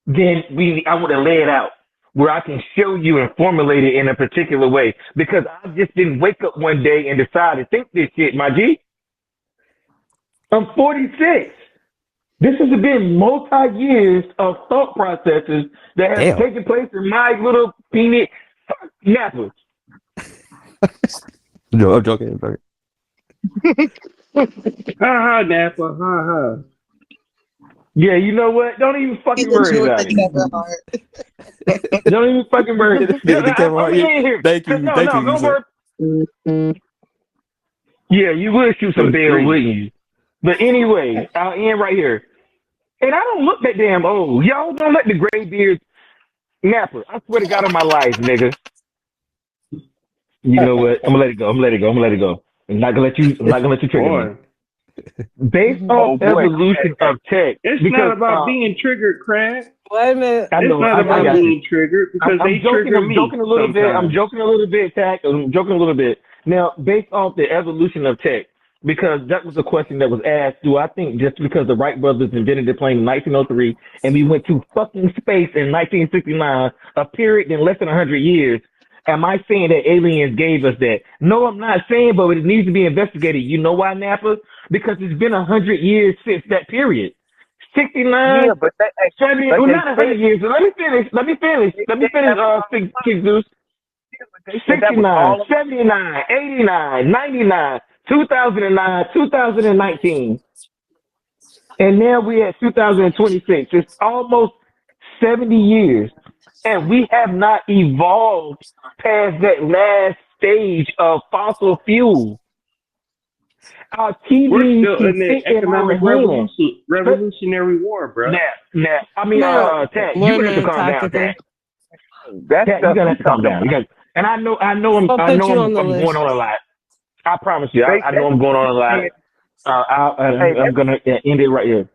then I want to lay it out where I can show you and formulate it in a particular way. Because I just didn't wake up one day and decide to think this shit, my G. I'm 46. This has been multi-years of thought processes that have Damn. taken place in my little peanut Napa. No, I'm joking. I'm joking. Ha ha, Napa. Ha ha. Yeah, you know what? Don't even fucking Even worry George about it. Kevin Hart. Don't even fucking worry. Nigga, No, the Kevin Hart. I'm in here. Thank you. No, Thank no, you, don't Issa. worry. Yeah, you would shoot some Good bail, grief. wouldn't you? But anyway, I'll end right here. And I don't look that damn old. Y'all don't let the gray beard Napa. I swear to God on my life, nigga. You know what? I'm gonna let it go. I'm gonna let it go. I'm gonna let it go. I'm not gonna let you. I'm not gonna let you trigger me. Boy, Based Oh off boy. evolution of tech, it's because not about being triggered, Crab. wait a minute. I It's know not I about got you. being triggered because they I'm joking. trigger I'm me joking a little bit. I'm sometimes. joking a little bit, Tack. I'm joking a little bit. Now, based off the evolution of tech, because that was a question that was asked. Do I think just because the Wright brothers invented the plane in 1903 and we went to fucking space in 1969, a period in less than 100 years, am I saying that aliens gave us that? No, I'm not saying, but it needs to be investigated. You know why, Napa? Because it's been 100 years since that period. 69, Yeah, but they, 70, but well, they not 100 said years. Let me finish. Six Deuce. they said that was 69, all of 79, 89, 99, 2009, 2019. And now we're at 2026. It's almost 70 years. And we have not evolved past that last stage of fossil fuel. Our We're TVs still can in the fit in our economic hand. revolutionary war, bro. I mean, No, Tat, wait you're a gonna have to minute, calm down, tactical. Tat. that Tat, you're stuff gonna you have to calm talking down. You about. got, and I know, I'll put you on the I'm going list. on a lot. I promise you, I They know I'm going on a lot. said, hey, I'm gonna end it right here.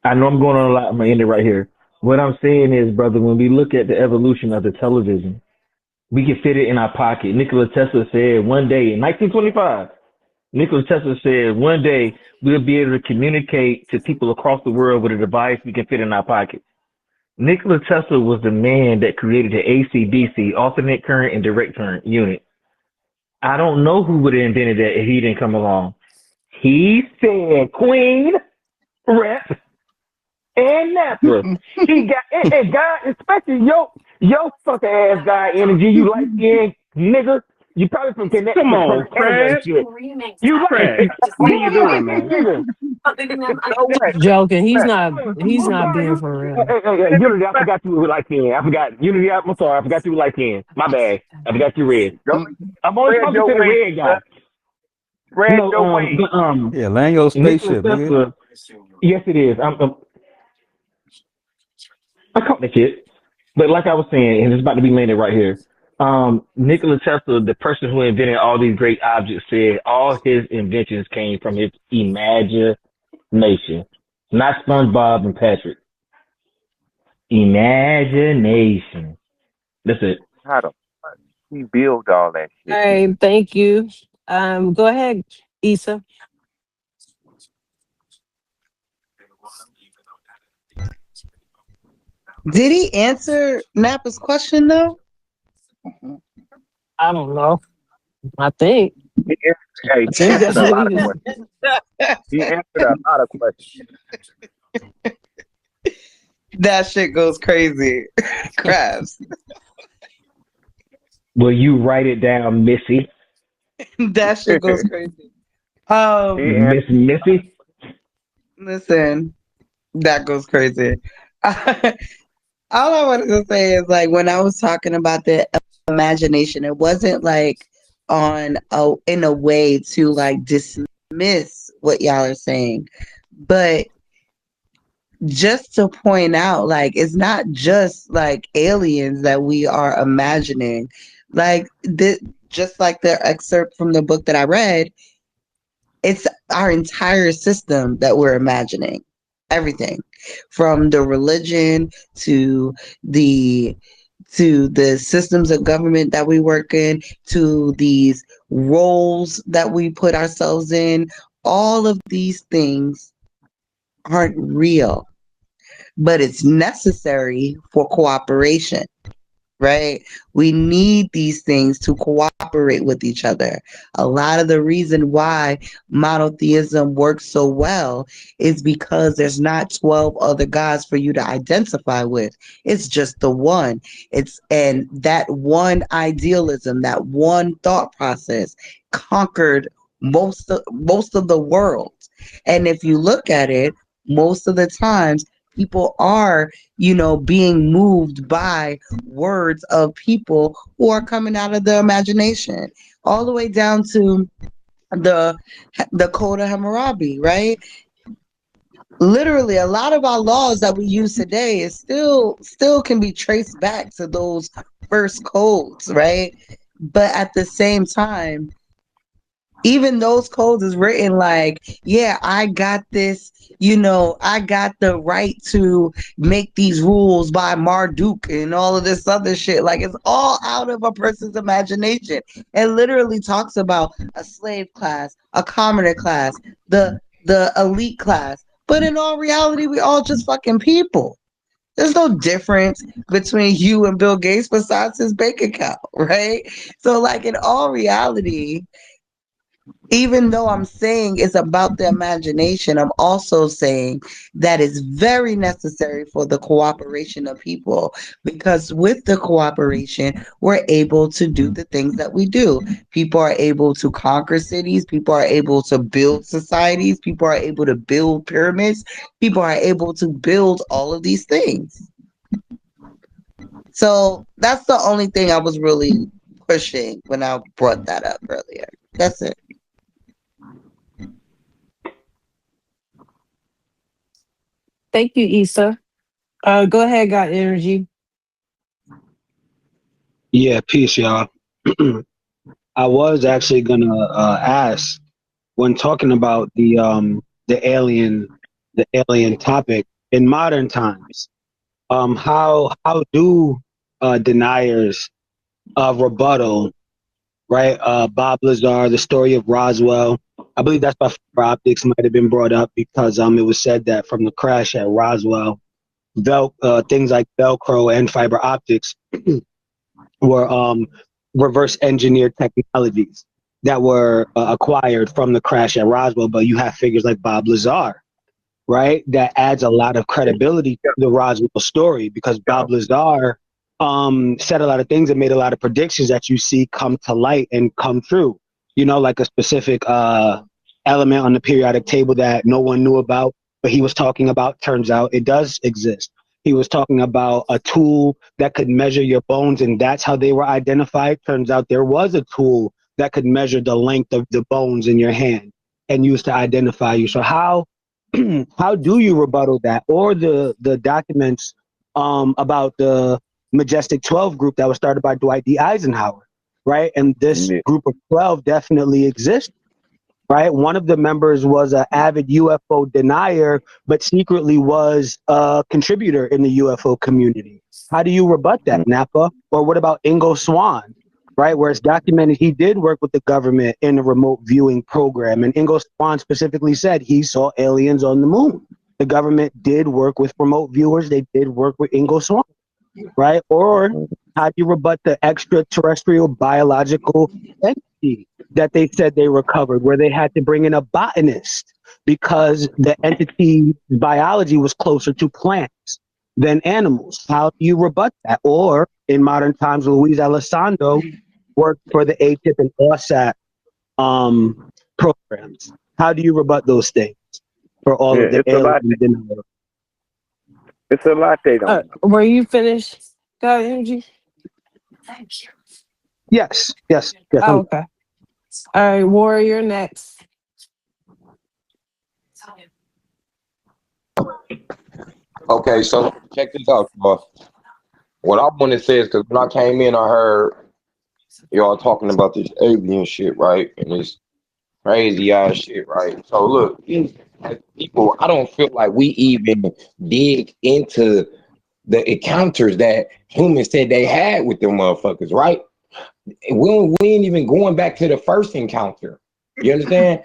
I know I'm going on a lot. I'm gonna end it right here. What I'm saying is, brother, when we look at the evolution of the television, we can fit it in our pocket. Nikola Tesla said one day in 1925, Nikola Tesla said one day we'll be able to communicate to people across the world with a device we can fit in our pocket. Nikola Tesla was the man that created the AC/DC, alternate current and direct current unit. I don't know who would have invented that if he didn't come along. He said, Queen, Rep, and Napa. He got and God, especially yo sucker ass guy energy. You light skinned nigga. You probably from Come Connecticut, from on, Canada and Crab. shit. You Crab. What are you doing, man? nigga. no way. Joking. He's I'm not. He's not sorry. being for real. Hey, Unity, I forgot you were light skinned. I forgot Unity. I'm sorry. I forgot you were light skinned. My bad. I forgot you red. Don't I'm only spread talking your to the wings, red guy. spread No, your wings. Yeah, land your Nikola spaceship, nigga. Tesla. Yes, it is. I caught the shit. But like I was saying, and it's about to be landed right here. Nikola Tesla, the person who invented all these great objects, said all his inventions came from his imagination. Not SpongeBob and Patrick. Imagination. That's it. How the fuck he build all that All shit, right. man? Thank you. Go ahead, Issa. Did he answer Nappa's question though? I don't know. I think. He Hey, he It answered a lot definitely of is. questions. He answered a lot of questions. That shit goes crazy. Crabs. Will you write it down, Missy? That shit goes crazy. He answered. Miss Missy? Listen, that goes crazy. All I wanted to say is like when I was talking about the imagination, it wasn't like in a way to like dismiss what y'all are saying, but just to point out like it's not just like aliens that we are imagining. Like just like the excerpt from the book that I read, it's our entire system that we're imagining. Everything from the religion to the the systems of government that we work in, to these roles that we put ourselves in. All of these things aren't real, but it's necessary for cooperation, right? We need these things to cooperate with each other. A lot of the reason why monotheism works so well is because there's not 12 other gods for you to identify with. It's just the one. And that one idealism, that one thought process conquered most of the world. And if you look at it, most of the times people are, being moved by words of people who are coming out of the imagination, all the way down to the Code of Hammurabi, right? Literally, a lot of our laws that we use today is still can be traced back to those first codes, right? But at the same time, even those codes is written like, yeah, I got this, I got the right to make these rules by Marduk and all of this other shit. Like it's all out of a person's imagination. It literally talks about a slave class, a commoner class, the elite class. But in all reality, we all just fucking people. There's no difference between you and Bill Gates besides his bank account, right? So like in all reality, even though I'm saying it's about the imagination, I'm also saying that it's very necessary for the cooperation of people, because with the cooperation, we're able to do the things that we do. People are able to conquer cities, people are able to build societies, people are able to build pyramids, people are able to build all of these things. So that's the only thing I was really pushing when I brought that up earlier. That's it. Thank you, Issa. Go ahead, got energy. Yeah, peace, y'all. I was actually gonna ask when talking about the alien the alien topic in modern times. How do deniers rebuttal, right? Bob Lazar, the story of Roswell. I believe that's why fiber optics might have been brought up because it was said that from the crash at Roswell, things like Velcro and fiber optics were reverse engineered technologies that were acquired from the crash at Roswell. But you have figures like Bob Lazar, right? That adds a lot of credibility to the Roswell story because Bob Lazar said a lot of things and made a lot of predictions that you see come to light and come true. Like a specific element on the periodic table that no one knew about, but he was talking about, turns out it does exist. He was talking about a tool that could measure your bones, and that's how they were identified. Turns out there was a tool that could measure the length of the bones in your hand and used to identify you. So how do you rebuttal that, or the documents about the Majestic 12 group that was started by Dwight D. Eisenhower, right? And this Yeah. group of 12 definitely exists, right? One of the members was an avid UFO denier, but secretly was a contributor in the UFO community. How do you rebut that, Napa? Or what about Ingo Swann, right? Where it's documented he did work with the government in a remote viewing program. And Ingo Swann specifically said he saw aliens on the moon. The government did work with remote viewers. They did work with Ingo Swann, right? Or how do you rebut the extraterrestrial biological entity entity that they said they recovered, where they had to bring in a botanist because the entity's biology was closer to plants than animals. How do you rebut that? Or in modern times, Luis Elizondo worked for the ATIP and OSAT programs. How do you rebut those things for all Yeah, of the it's a lot. alien denial? It's a lot they don't know. Were you finished, God Energy? Yes. Oh, okay. All right, Warrior next. Okay, so check this out, y'all. What I want to say is because when I came in, I heard y'all talking about this alien shit, right? And this crazy ass shit, right? So look, as people, I don't feel like we even dig into the encounters that humans said they had with them motherfuckers, right? We ain't even going back to the first encounter. You understand?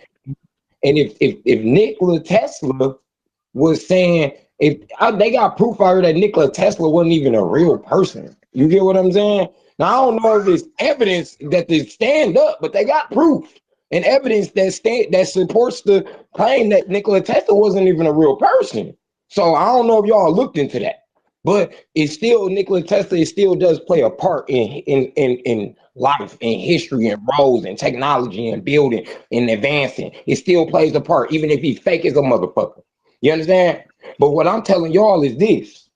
And if Nikola Tesla was saying, they got proof out here that Nikola Tesla wasn't even a real person. You get what I'm saying? Now I don't know if it's evidence that they stand up, but they got proof and evidence that supports the claim that Nikola Tesla wasn't even a real person. So I don't know if y'all looked into that, but it's still Nikola Tesla. It still does play a part in life, in history, and roles, and technology, and building, and advancing. It still plays a part, even if he's fake as a motherfucker. You understand? But what I'm telling y'all is this.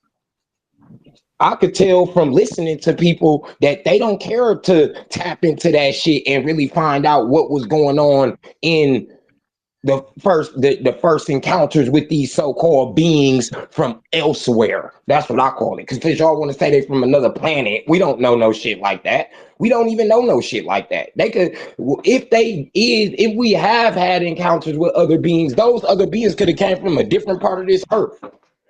I could tell from listening to people that they don't care to tap into that shit and really find out what was going on in the first encounters with these so-called beings from elsewhere. That's what I call it. Because y'all want to say they from another planet. We don't know no shit like that. We don't even know no shit like that. They could, if we have had encounters with other beings, those other beings could have came from a different part of this earth.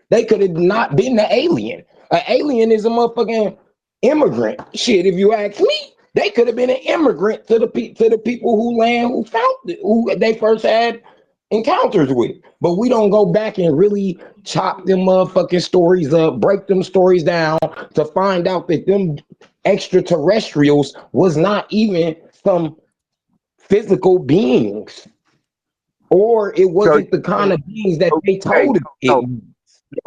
They could have not been the alien. An alien is a motherfucking immigrant. Shit, if you ask me. They could have been an immigrant to the people who they first had encounters with. But we don't go back and really chop them motherfucking stories up, break them stories down to find out that them extraterrestrials was not even some physical beings, or it wasn't the kind of beings that they told it.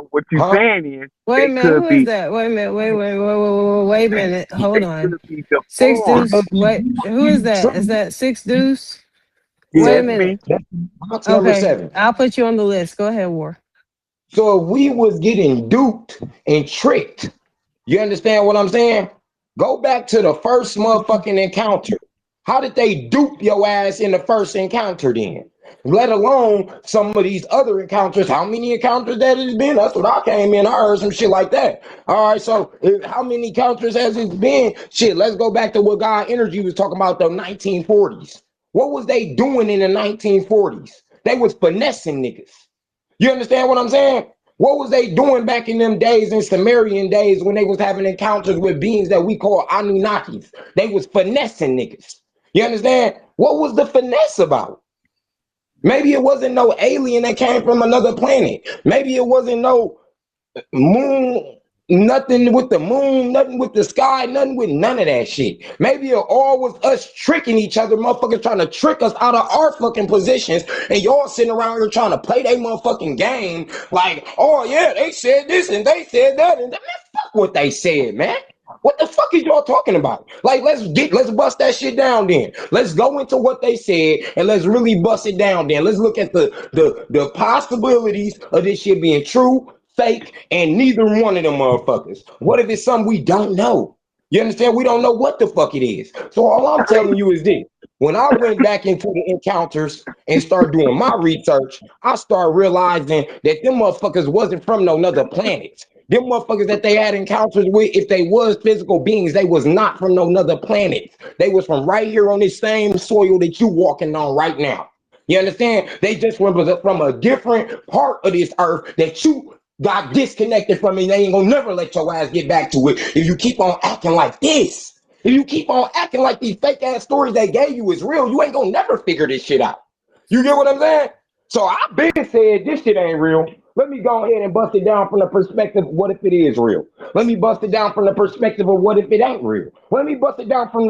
What you Huh? saying is Wait a they minute, could who is be. that? Wait a minute, wait a minute. Hold They on. could be the Six form. Deuce. Wait, who is that? Is that Six Deuce? Wait a That's minute. box number Okay, 7. I'll put you on the list. Go ahead, War. So if we was getting duped and tricked, you understand what I'm saying? Go back to the first motherfucking encounter. How did they dupe your ass in the first encounter then? Let alone some of these other encounters. How many encounters that has been? That's what I came in. I heard some shit like that. All right, so how many encounters has it been? Shit, let's go back to what God Energy was talking about, the 1940s. What was they doing in the 1940s? They was finessing niggas. You understand what I'm saying? What was they doing back in them days, in Sumerian days, when they was having encounters with beings that we call Anunnakis? They was finessing niggas. You understand? What was the finesse about? Maybe it wasn't no alien that came from another planet. Maybe it wasn't no moon, nothing with the moon, nothing with the sky, nothing with none of that shit. Maybe it all was us tricking each other, motherfuckers trying to trick us out of our fucking positions, and y'all sitting around here trying to play their motherfucking game like, oh yeah, they said this and they said that, and man, fuck what they said, man. What the fuck is y'all talking about? Like, let's bust that shit down then. Let's go into what they said and let's really bust it down then. Let's look at the possibilities of this shit being true, fake, and neither one of them motherfuckers. What if it's something we don't know? You understand? We don't know what the fuck it is. So all I'm telling you is this. When I went back into the encounters and started doing my research, I started realizing that them motherfuckers wasn't from no other planet. Them motherfuckers that they had encounters with, if they was physical beings, they was not from no other planet. They was from right here on this same soil that you walking on right now. You understand? They just were from a different part of this earth that you got disconnected from, and they ain't gonna never let your ass get back to it if you keep on acting like this. If you keep on acting like these fake ass stories they gave you is real, you ain't gonna never figure this shit out. You get what I'm saying? So I've been said this shit ain't real. Let me go ahead and bust it down from the perspective, what if it is real? Let me bust it down from the perspective of what if it ain't real? Let me bust it down from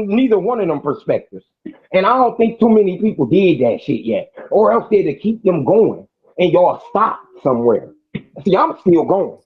neither one of them perspectives. And I don't think too many people did that shit yet. Or else they'd to keep them going. And y'all stop somewhere. See, I'm still going.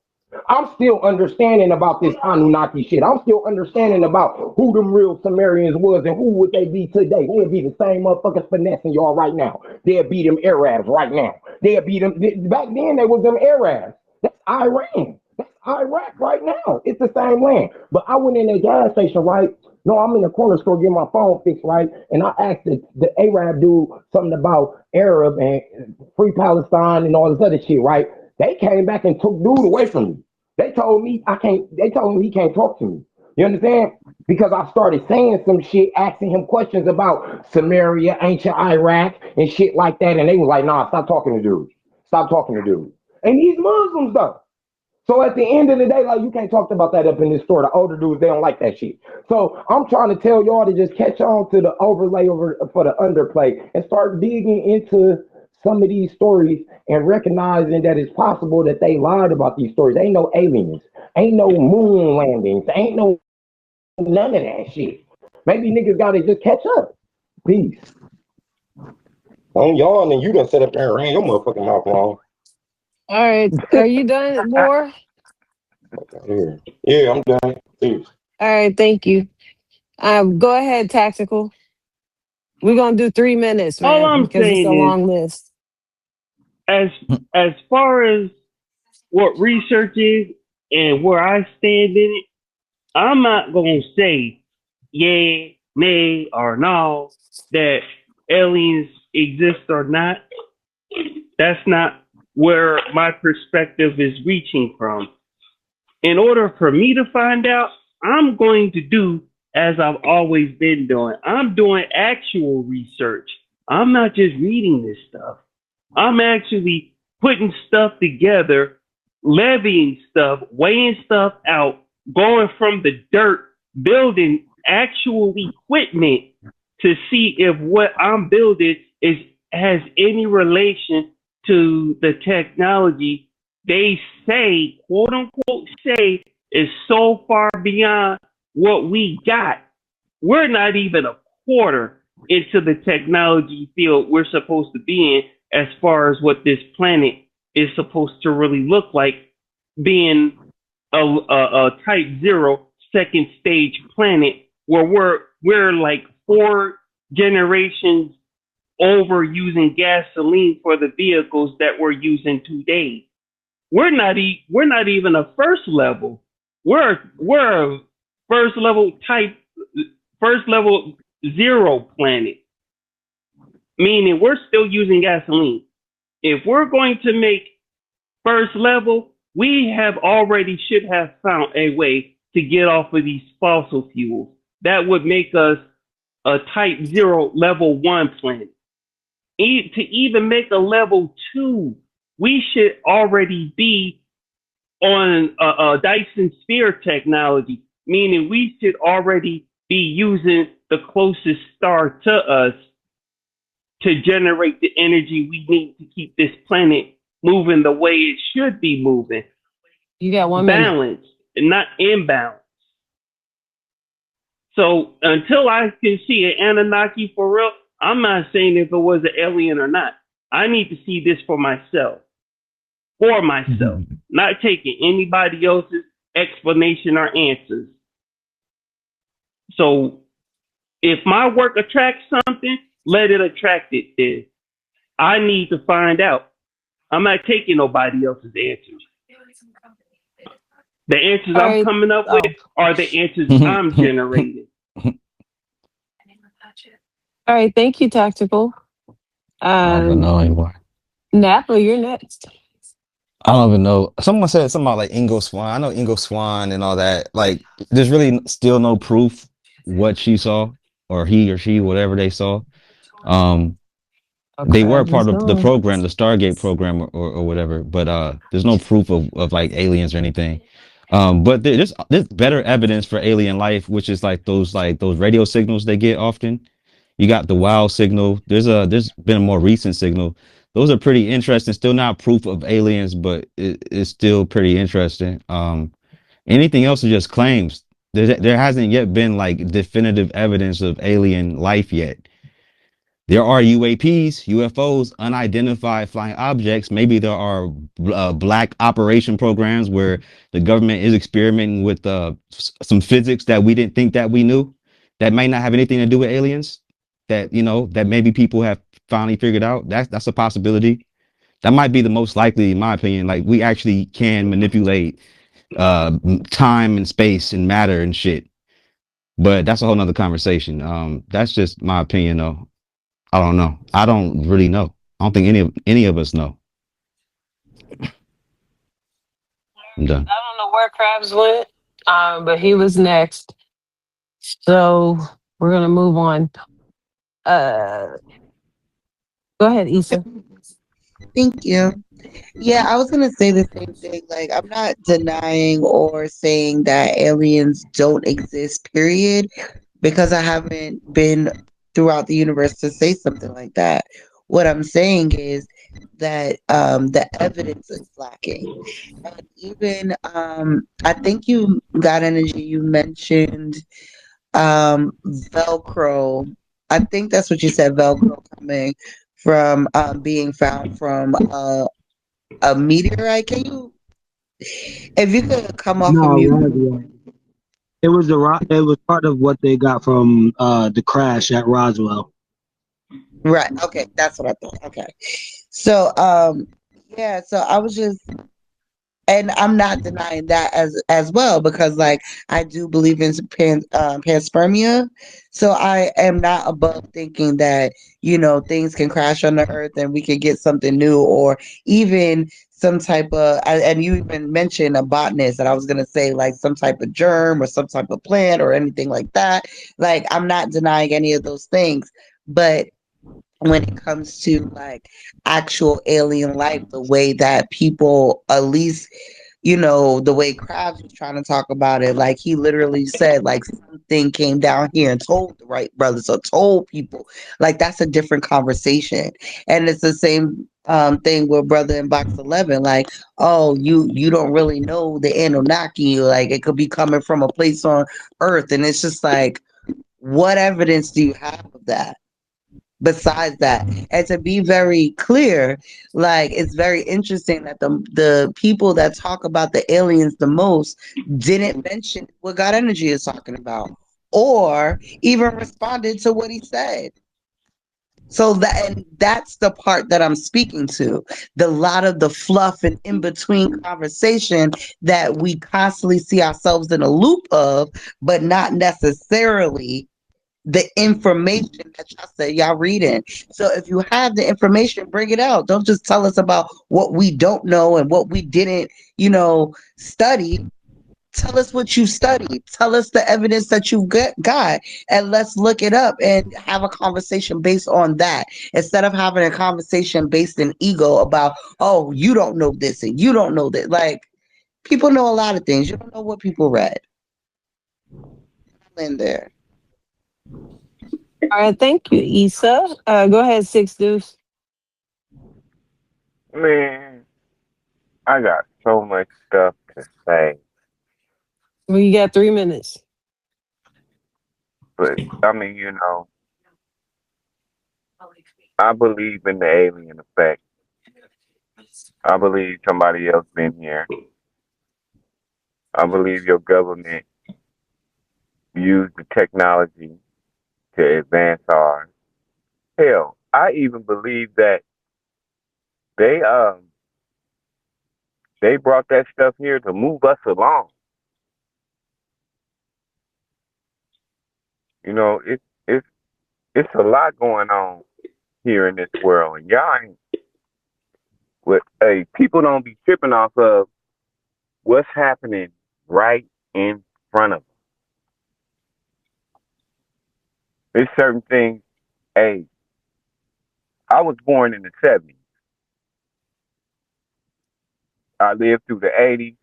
I'm still understanding about this Anunnaki shit. I'm still understanding about who them real Sumerians was and who would they be today. They'll be the same motherfuckers finessing y'all right now. They'll be them Arabs right now. They'll be them. Back then, they was them Arabs. That's Iran. That's Iraq right now. It's the same land. But I went in a gas station, right? No, I'm in the corner store getting my phone fixed, right? And I asked the Arab dude something about Arab and free Palestine and all this other shit, right? They came back and took dude away from me. They told me I can't. They told him he can't talk to me. You understand? Because I started saying some shit, asking him questions about Samaria, ancient Iraq, and shit like that, and they was like, "Nah, stop talking to dude. Stop talking to dude." And these Muslims though. So at the end of the day, like you can't talk about that up in this store. The older dudes, they don't like that shit. So I'm trying to tell y'all to just catch on to the overlay for the underplay and start digging into some of these stories and recognizing that it's possible that they lied about these stories. Ain't no aliens, ain't no moon landings, ain't no none of that shit. Maybe niggas gotta just catch up. Peace. On y'all, and you done set up there and ran your motherfucking mouth long. All right. Are you done, more? Yeah, I'm done. Peace. All right. Thank you. Go ahead, Tactical. We're going to do 3 minutes, All man, I'm because it's a saying long list. as far as what research is and where I stand in it, I'm not gonna say yeah, nay, or no that aliens exist or not. That's not where my perspective is reaching from. In order for me to find out, I'm going to do as I've always been doing. I'm doing actual research. I'm not just reading this stuff. I'm actually putting stuff together, levying stuff, weighing stuff out, going from the dirt, building actual equipment to see if what I'm building has any relation to the technology they say, quote unquote, say is so far beyond what we got. We're not even a quarter into the technology field we're supposed to be in as far as what this planet is supposed to really look like, being a type 0 second stage planet where we're like 4 generations over using gasoline for the vehicles that we're using today. We're not even a first level. We're a first level 0 planet, meaning we're still using gasoline. If we're going to make first level, we should have found a way to get off of these fossil fuels. That would make us a type 0 level 1 planet. To even make a level 2, we should already be on a Dyson sphere technology, meaning we should already be using the closest star to us to generate the energy we need to keep this planet moving the way it should be moving. You got 1 minute. Balanced and not imbalanced. So until I can see an Anunnaki for real, I'm not saying if it was an alien or not. I need to see this for myself. Not taking anybody else's explanation or answers. So if my work attracts something, let it attract it then. I need to find out. I'm not taking nobody else's answers. The answers I'm coming up with are the answers I'm generating. All right. Thank you, Tactical. I don't even know anymore. Napa, you're next. I don't even know. Someone said something about like Ingo Swan. I know Ingo Swan and all that. Like, there's really still no proof what she saw or he or she, whatever they saw. They were part of the program, the Stargate program or whatever, but there's no proof of like aliens or anything. But there's better evidence for alien life, which is like those radio signals they get often. You got the WOW signal. There's been a more recent signal those are pretty interesting. Still not proof of aliens, but it's still pretty interesting. Anything else is just claims. There hasn't yet been like definitive evidence of alien life yet. There are UAPs, UFOs, unidentified flying objects. Maybe there are black operation programs where the government is experimenting with some physics that we didn't think that we knew, that might not have anything to do with aliens. That that maybe people have finally figured out. That's a possibility. That might be the most likely, in my opinion. Like we actually can manipulate time and space and matter and shit. But that's a whole nother conversation. That's just my opinion, though. I don't know. I don't really know. I don't think any of us know. I'm done. I don't know where Krabs went, but he was next. So we're gonna move on. Uh, Go ahead, Issa. Thank you. Yeah, I was gonna say the same thing. Like, I'm not denying or saying that aliens don't exist, period, because I haven't been throughout the universe to say something like that. What I'm saying is that the evidence is lacking. And even I think you got energy, you mentioned Velcro. I think that's what you said, Velcro coming from being found from a meteorite. Can you, if you could come off of No, mute? Roswell. It was it was part of what they got from the crash at Roswell. Right. Okay, that's what I thought. Okay. So yeah, so I was just, and I'm not denying that as well, because like I do believe in panspermia, so I am not above thinking that things can crash on the earth and we could get something new, or even some type of and you even mentioned a botanist, and I was gonna say like some type of germ or some type of plant or anything like that. Like, I'm not denying any of those things, but when it comes to like actual alien life, the way that people, at least the way Krabs was trying to talk about it, like he literally said, like something came down here and told the right brothers or told people. Like, that's a different conversation. And it's the same thing with Brother in Box 11. Like, oh, you don't really know the Anunnaki. Like, it could be coming from a place on Earth. And it's just like, what evidence do you have of that? Besides that, and to be very clear, like, it's very interesting that the people that talk about the aliens the most didn't mention what God Energy is talking about, or even responded to what he said. So that's the part that I'm speaking to. The lot of the fluff and in between conversation that we constantly see ourselves in a loop of, but not necessarily the information that y'all say y'all reading. So if you have the information, bring it out. Don't just tell us about what we don't know and what we didn't, study. Tell us what you studied. Tell us the evidence that you got, and let's look it up and have a conversation based on that, instead of having a conversation based in ego about, oh, you don't know this and you don't know that. Like, people know a lot of things. You don't know what people read in there. All right, thank you, Issa. Go ahead, Six Deuce. Man, I got so much stuff to say, Well, you got 3 minutes. but I mean, I believe in the alien effect. I believe somebody else been here. I believe your government used the technology to advance ours. Hell, I even believe that they they brought that stuff here to move us along. It's it's a lot going on here in this world, and y'all ain't. What hey, people don't be tripping off of what's happening right in front of them. There's certain things. Hey, I was born in the '70s. I lived through the '80s.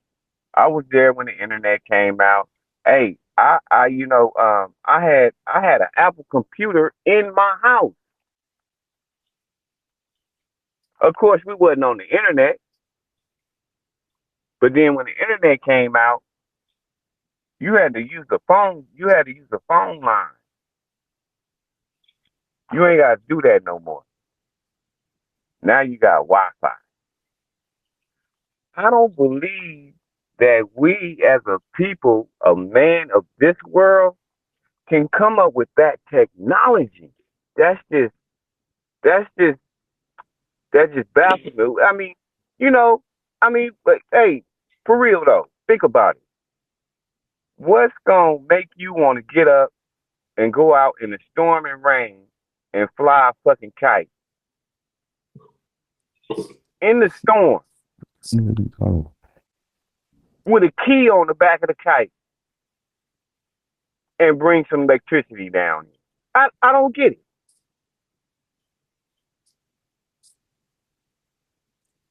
I was there when the internet came out. Hey, I had an Apple computer in my house. Of course, we wasn't on the internet, but then when the internet came out, you had to use the phone. You had to use the phone line. You ain't got to do that no more. Now you got Wi-Fi. I don't believe that we as a people, a man of this world, can come up with that technology. That's just that's just that just baffles me. I mean, you know, but hey, for real though, think about it. What's gonna make you want to get up and go out in the storm and rain and fly a fucking kite in the storm Oh. with a key on the back of the kite and bring some electricity down? I don't get it.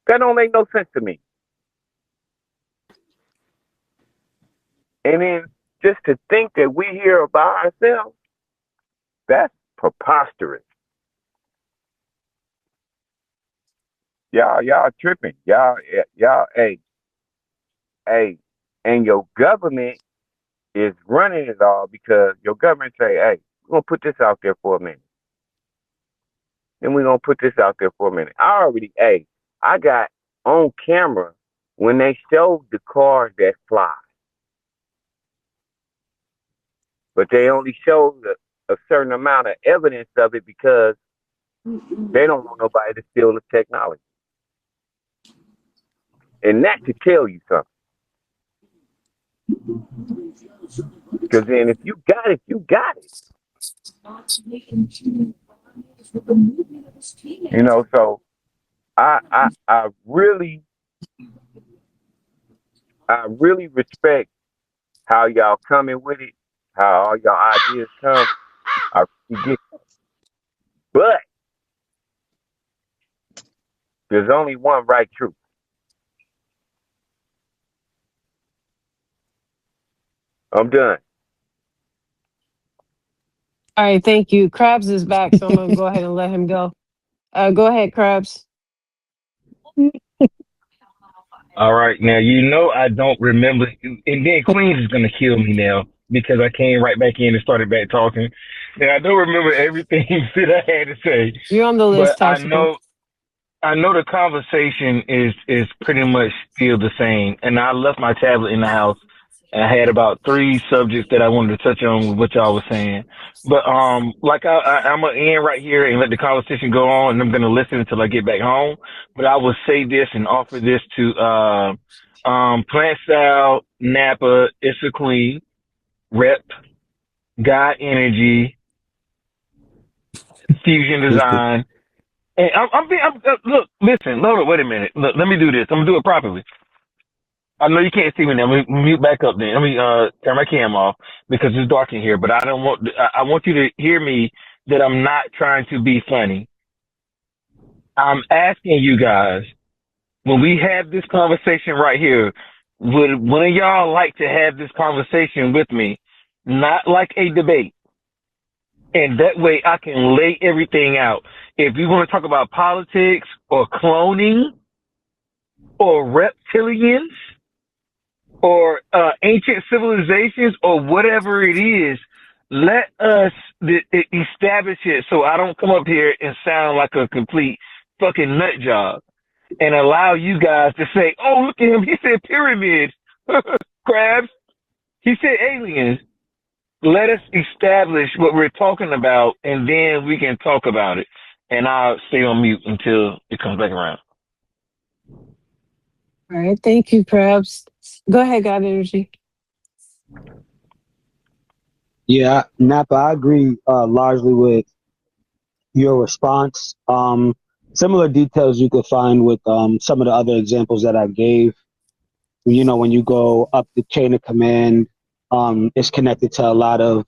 That don't make no sense to me. And then just to think that we here by ourselves, that's preposterous. Y'all tripping. Hey, and your government is running it all because your government say, hey, we're gonna put this out there for a minute. Then we're gonna put this out there for a minute. I got on camera when they showed the cars that fly, but they only showed a certain amount of evidence of it because they don't want nobody to steal the technology. And that could tell you something. Because then if you got it, you got it. So I really respect how y'all coming with it, how all y'all ideas come. I really get it. But there's only one right truth. I'm done. All right, thank you. Krabs is back, so I'm gonna go ahead and let him go. Go ahead, Krabs. All right, now I don't remember, and then Queens is gonna kill me now because I came right back in and started back talking, and I don't remember everything that I had to say, You're on the but list, Tactical. I know the conversation is pretty much still the same, and I left my tablet in the house. And I had about three subjects that I wanted to touch on with what y'all was saying, but like I'm gonna end right here and let the conversation go on, and I'm gonna listen until I get back home. But I will say this and offer this to Plant Style, Napa, It's a Queen, Rep, God Energy, Fusion Design. And look, listen, hold on, wait a minute. Look, let me do this. I'm gonna do it properly. I know you can't see me now. Let me mute back up then. Let me turn my cam off because it's dark in here. But I don't want. I want you to hear me that I'm not trying to be funny. I'm asking you guys when we have this conversation right here. Would one of y'all like to have this conversation with me? Not like a debate, and that way I can lay everything out. If you want to talk about politics or cloning or reptilians or ancient civilizations or whatever it is, let us establish it so I don't come up here and sound like a complete fucking nut job and allow you guys to say, oh, look at him. He said pyramids, crabs. He said aliens. Let us establish what we're talking about and then we can talk about it. And I'll stay on mute until it comes back around. All right, thank you, Krabs. Go ahead, God Energy. Yeah, Napa, I agree largely with your response. Similar details you could find with some of the other examples that I gave. When you go up the chain of command, it's connected to a lot of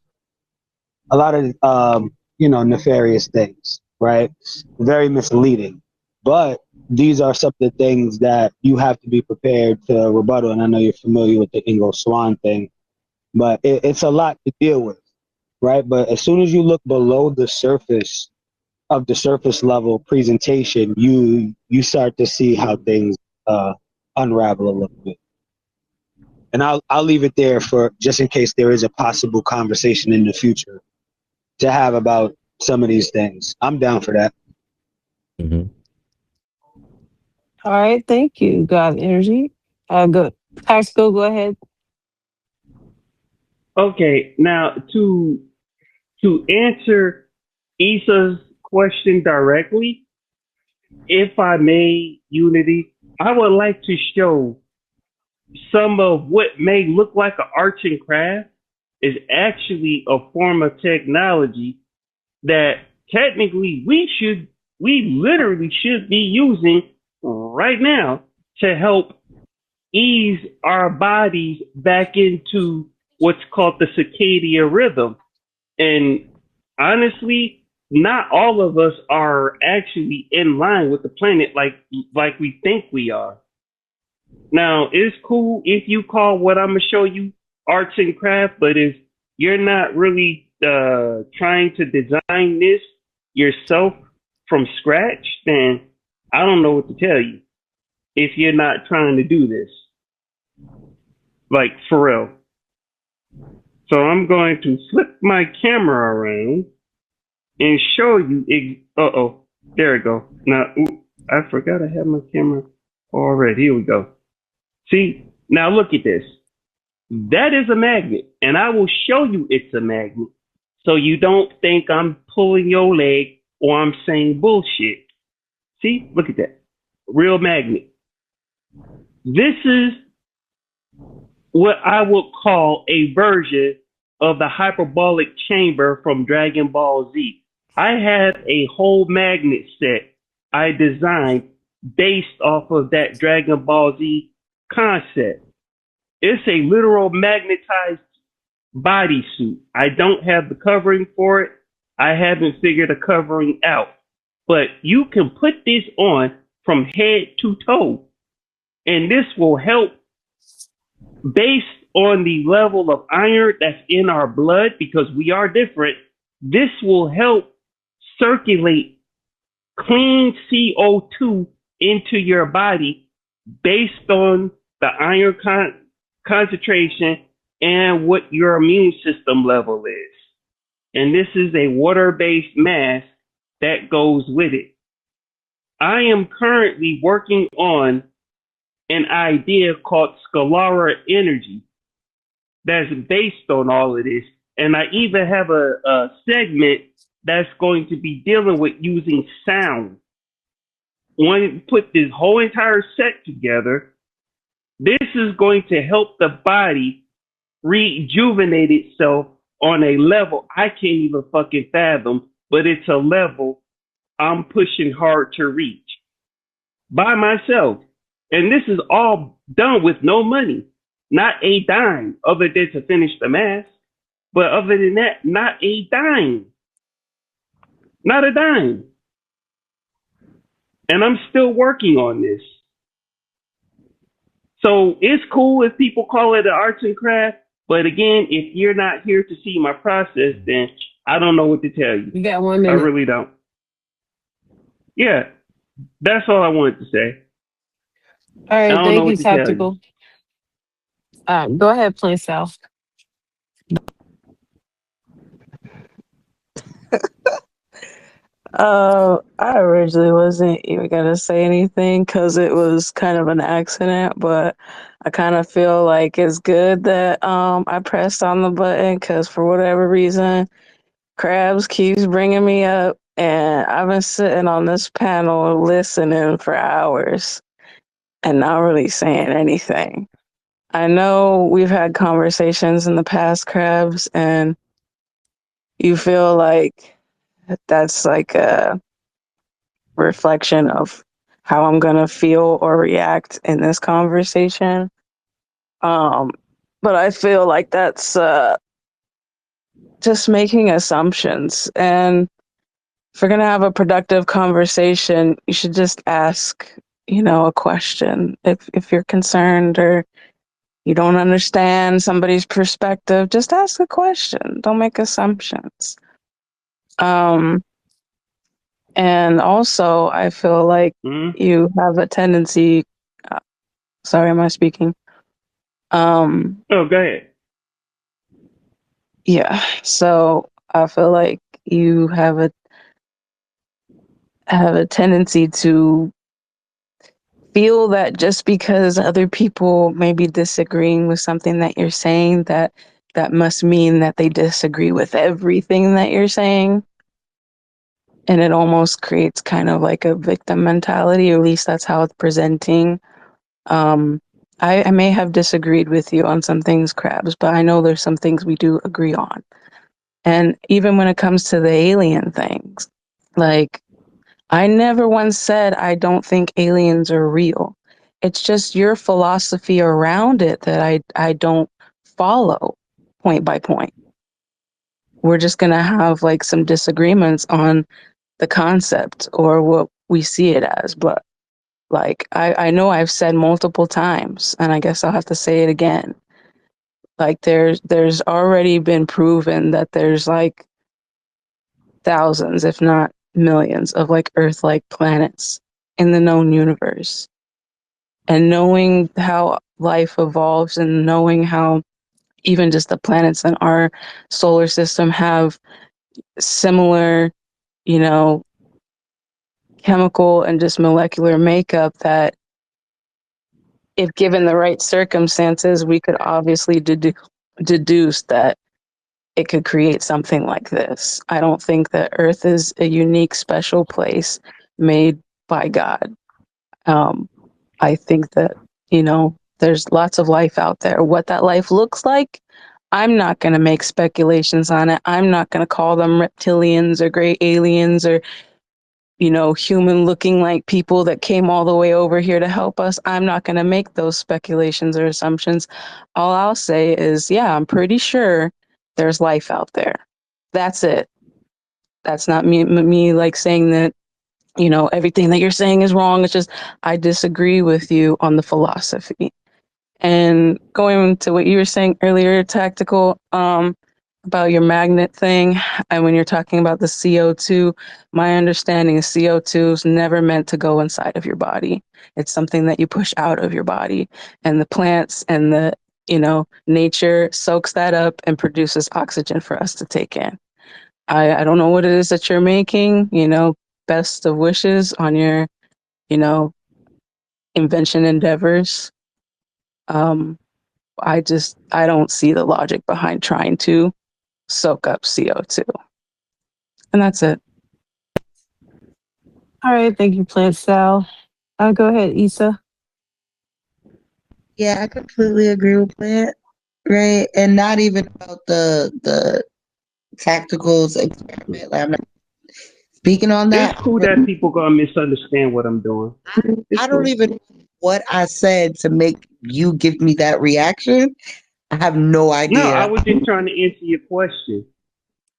nefarious things, right? Very misleading. But these are some of the things that you have to be prepared to rebuttal. And I know you're familiar with the Ingo Swan thing, but it's a lot to deal with, right? But as soon as you look below the surface of the surface level presentation, you start to see how things unravel a little bit. And I'll leave it there for just in case there is a possible conversation in the future to have about some of these things. I'm down for that. Mhm. All right, thank you, God Energy. Go, Tactical, go ahead. Okay, now to answer Issa's question directly, if I may, Unity, I would like to show some of what may look like an arts and craft is actually a form of technology that technically we literally should be using right now to help ease our bodies back into what's called the circadian rhythm. And honestly, not all of us are actually in line with the planet like we think we are. Now, it's cool if you call what I'm gonna show you arts and craft, but if you're not really trying to design this yourself from scratch, then I don't know what to tell you. If you're not trying to do this, like for real. So I'm going to flip my camera around and show you. Uh-oh, there we go. Now, I forgot I had my camera already. Here we go. See, now look at this. That is a magnet, and I will show you it's a magnet so you don't think I'm pulling your leg or I'm saying bullshit. See, look at that. Real magnet. This is what I would call a version of the hyperbolic chamber from Dragon Ball Z. I have a whole magnet set I designed based off of that Dragon Ball Z concept. It's a literal magnetized bodysuit. I don't have the covering for it. I haven't figured a covering out. But you can put this on from head to toe, and this will help based on the level of iron that's in our blood because we are different. This will help circulate clean CO2 into your body based on the iron concentration and what your immune system level is. And this is a water-based mask that goes with it. I am currently working on an idea called Scalara Energy that's based on all of this. And I even have a segment that's going to be dealing with using sound. When you put this whole entire set together, this is going to help the body rejuvenate itself on a level I can't even fucking fathom, but it's a level I'm pushing hard to reach by myself. And this is all done with no money, not a dime, other than to finish the mask. But other than that, not a dime. Not a dime. And I'm still working on this. So it's cool if people call it an arts and craft. But again, if you're not here to see my process, then I don't know what to tell you. You got 1 I minute. really don't. Yeah, that's all I wanted to say. All I right, don't know thank you, what to tell you. Tactical. Go ahead, Plain South. I originally wasn't even gonna say anything because it was kind of an accident, but I kind of feel like it's good that I pressed on the button because for whatever reason, Krabs keeps bringing me up, and I've been sitting on this panel listening for hours and not really saying anything. I know we've had conversations in the past, Krabs, and you feel like that's like a reflection of how I'm gonna feel or react in this conversation. Um, but I feel like that's just making assumptions. And if we're gonna have a productive conversation, you should just ask, a question. If you're concerned or you don't understand somebody's perspective, just ask a question. Don't make assumptions. Um, And also, I feel like Mm-hmm. you have a tendency. Sorry, am I speaking? Oh, go ahead. Yeah. So I feel like you have a tendency to feel that just because other people may be disagreeing with something that you're saying, that must mean that they disagree with everything that you're saying. And it almost creates kind of like a victim mentality, or at least that's how it's presenting. Um, I may have disagreed with you on some things, Crabs, but I know there's some things we do agree on. And even when it comes to the alien things, like, I never once said I don't think aliens are real. It's just your philosophy around it that I don't follow point by point. We're just going to have like some disagreements on the concept or what we see it as. But like, I know I've said multiple times, and I guess I'll have to say it again. Like, there's already been proven that there's like thousands, if not millions, of like Earth-like planets in the known universe. And knowing how life evolves and knowing how even just the planets in our solar system have similar, you know, chemical and just molecular makeup, that if given the right circumstances, we could obviously deduce that it could create something like this. I don't think that Earth is a unique, special place made by God. Um, I think that, there's lots of life out there. What that life looks like, I'm not going to make speculations on it. I'm not going to call them reptilians or gray aliens or, human looking like people that came all the way over here to help us. I'm not going to make those speculations or assumptions. All I'll say is, yeah, I'm pretty sure there's life out there. That's it. That's not me like saying that, everything that you're saying is wrong. It's just, I disagree with you on the philosophy. And going to what you were saying earlier, Tactical, about your magnet thing, and when you're talking about the CO2, my understanding is CO2 is never meant to go inside of your body. It's something that you push out of your body, and the plants and the nature soaks that up and produces oxygen for us to take in. I don't know what it is that you're making. Best of wishes on your you know invention endeavors. Um, I don't see the logic behind trying to soak up CO2. And that's it. All right, thank you, Plant Sal. Go ahead, Issa. Yeah, I completely agree with that. Right. And not even about the tacticals experiment. Like, I'm not speaking on It's that. cool that people gonna misunderstand what I'm doing. It's I don't cool. even know what I said to make you give me that reaction. I have no No, I idea. was just trying to answer your question.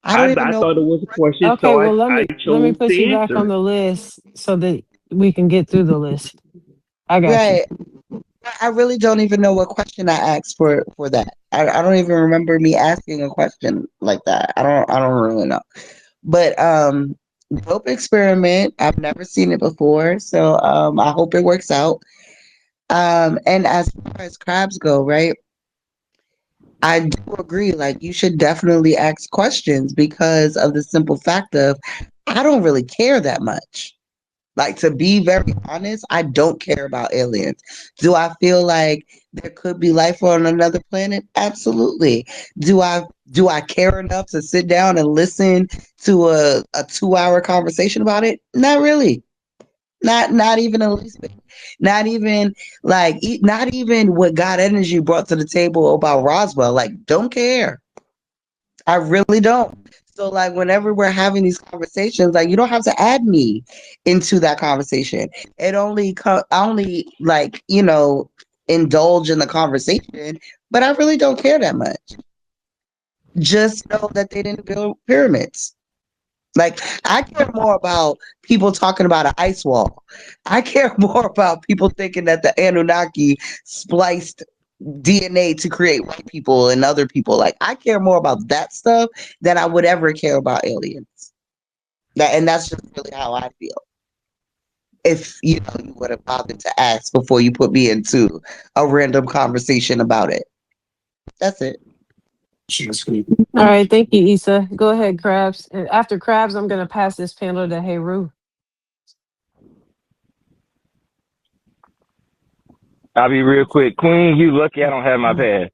I I, don't even I know. thought it was a question, Okay, so well I let me chose put you to back answer on it. the list so that we can get through the list. I got you. Right. I really don't even know what question I asked for that. I don't even remember me asking a question like that. I don't really know. But dope experiment. I've never seen it before, so I hope it works out. And as far as crabs go, right? I do agree. Like, you should definitely ask questions because of the simple fact of I don't really care that much. Like, to be very honest, I don't care about aliens. Do I feel like there could be life on another planet? Absolutely. Do I care enough to sit down and listen to a 2 hour conversation about it? Not really. Not even a least bit. Not even like not even what God Energy brought to the table about Roswell. Like, don't care. I really don't. So like whenever we're having these conversations, like, you don't have to add me into that conversation. I only like, indulge in the conversation, but I really don't care that much. Just know that they didn't build pyramids. Like, I care more about people talking about an ice wall. I care more about people thinking that the Anunnaki spliced DNA to create white people and other people. Like, I care more about that stuff than I would ever care about aliens. And that's just really how I feel. If you would have bothered to ask before you put me into a random conversation about it. That's it. All right, thank you, Issa. Go ahead, Krabs. And after Krabs, I'm gonna pass this panel to Heru. I'll be real quick. Queen, you lucky I don't have my pad.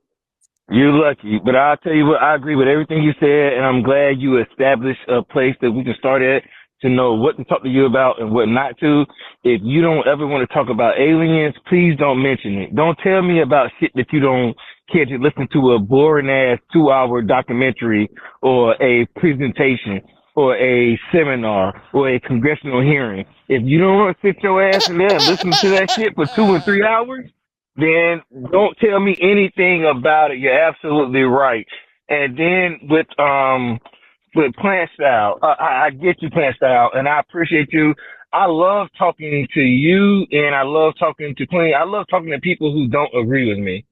You're lucky, but I'll tell you what, I agree with everything you said, and I'm glad you established a place that we can start at to know what to talk to you about and what not to. If you don't ever want to talk about aliens, please don't mention it. Don't tell me about shit that you don't care to listen to a boring ass 2-hour documentary or a presentation or a seminar or a congressional hearing. If you don't want to sit your ass in there and listen to that shit for 2 and 3 hours, then don't tell me anything about it. You're absolutely right. And then with plant style, I get you, plant style, and I appreciate you. I love talking to you, and I love talking to Queen. I love talking to people who don't agree with me.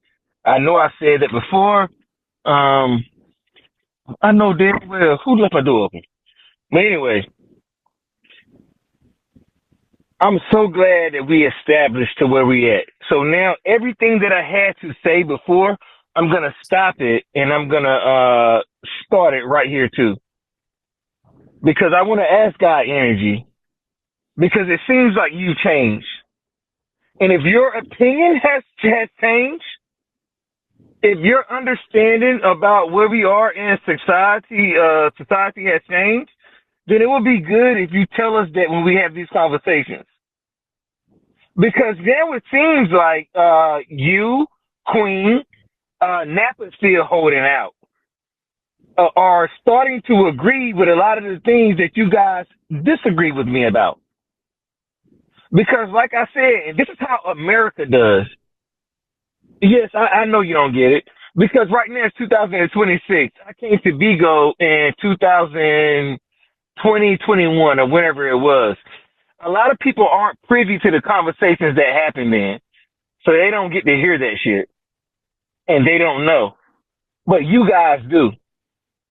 I know I said that before. I know damn well who left my door open. But anyway, I'm so glad that we established to where we at. So now everything that I had to say before, I'm gonna stop it and I'm gonna start it right here too. Because I want to ask God energy. Because it seems like you changed. And if your opinion has changed, if your understanding about where we are in society has changed, then it would be good if you tell us that when we have these conversations. Because now it seems like you, Queen, Napa's still holding out, are starting to agree with a lot of the things that you guys disagree with me about. Because, like I said, this is how America does. Yes, I know you don't get it. Because right now it's 2026. I came to Vigo in 2021 or whenever it was. A lot of people aren't privy to the conversations that happen then. So they don't get to hear that shit. And they don't know. But you guys do.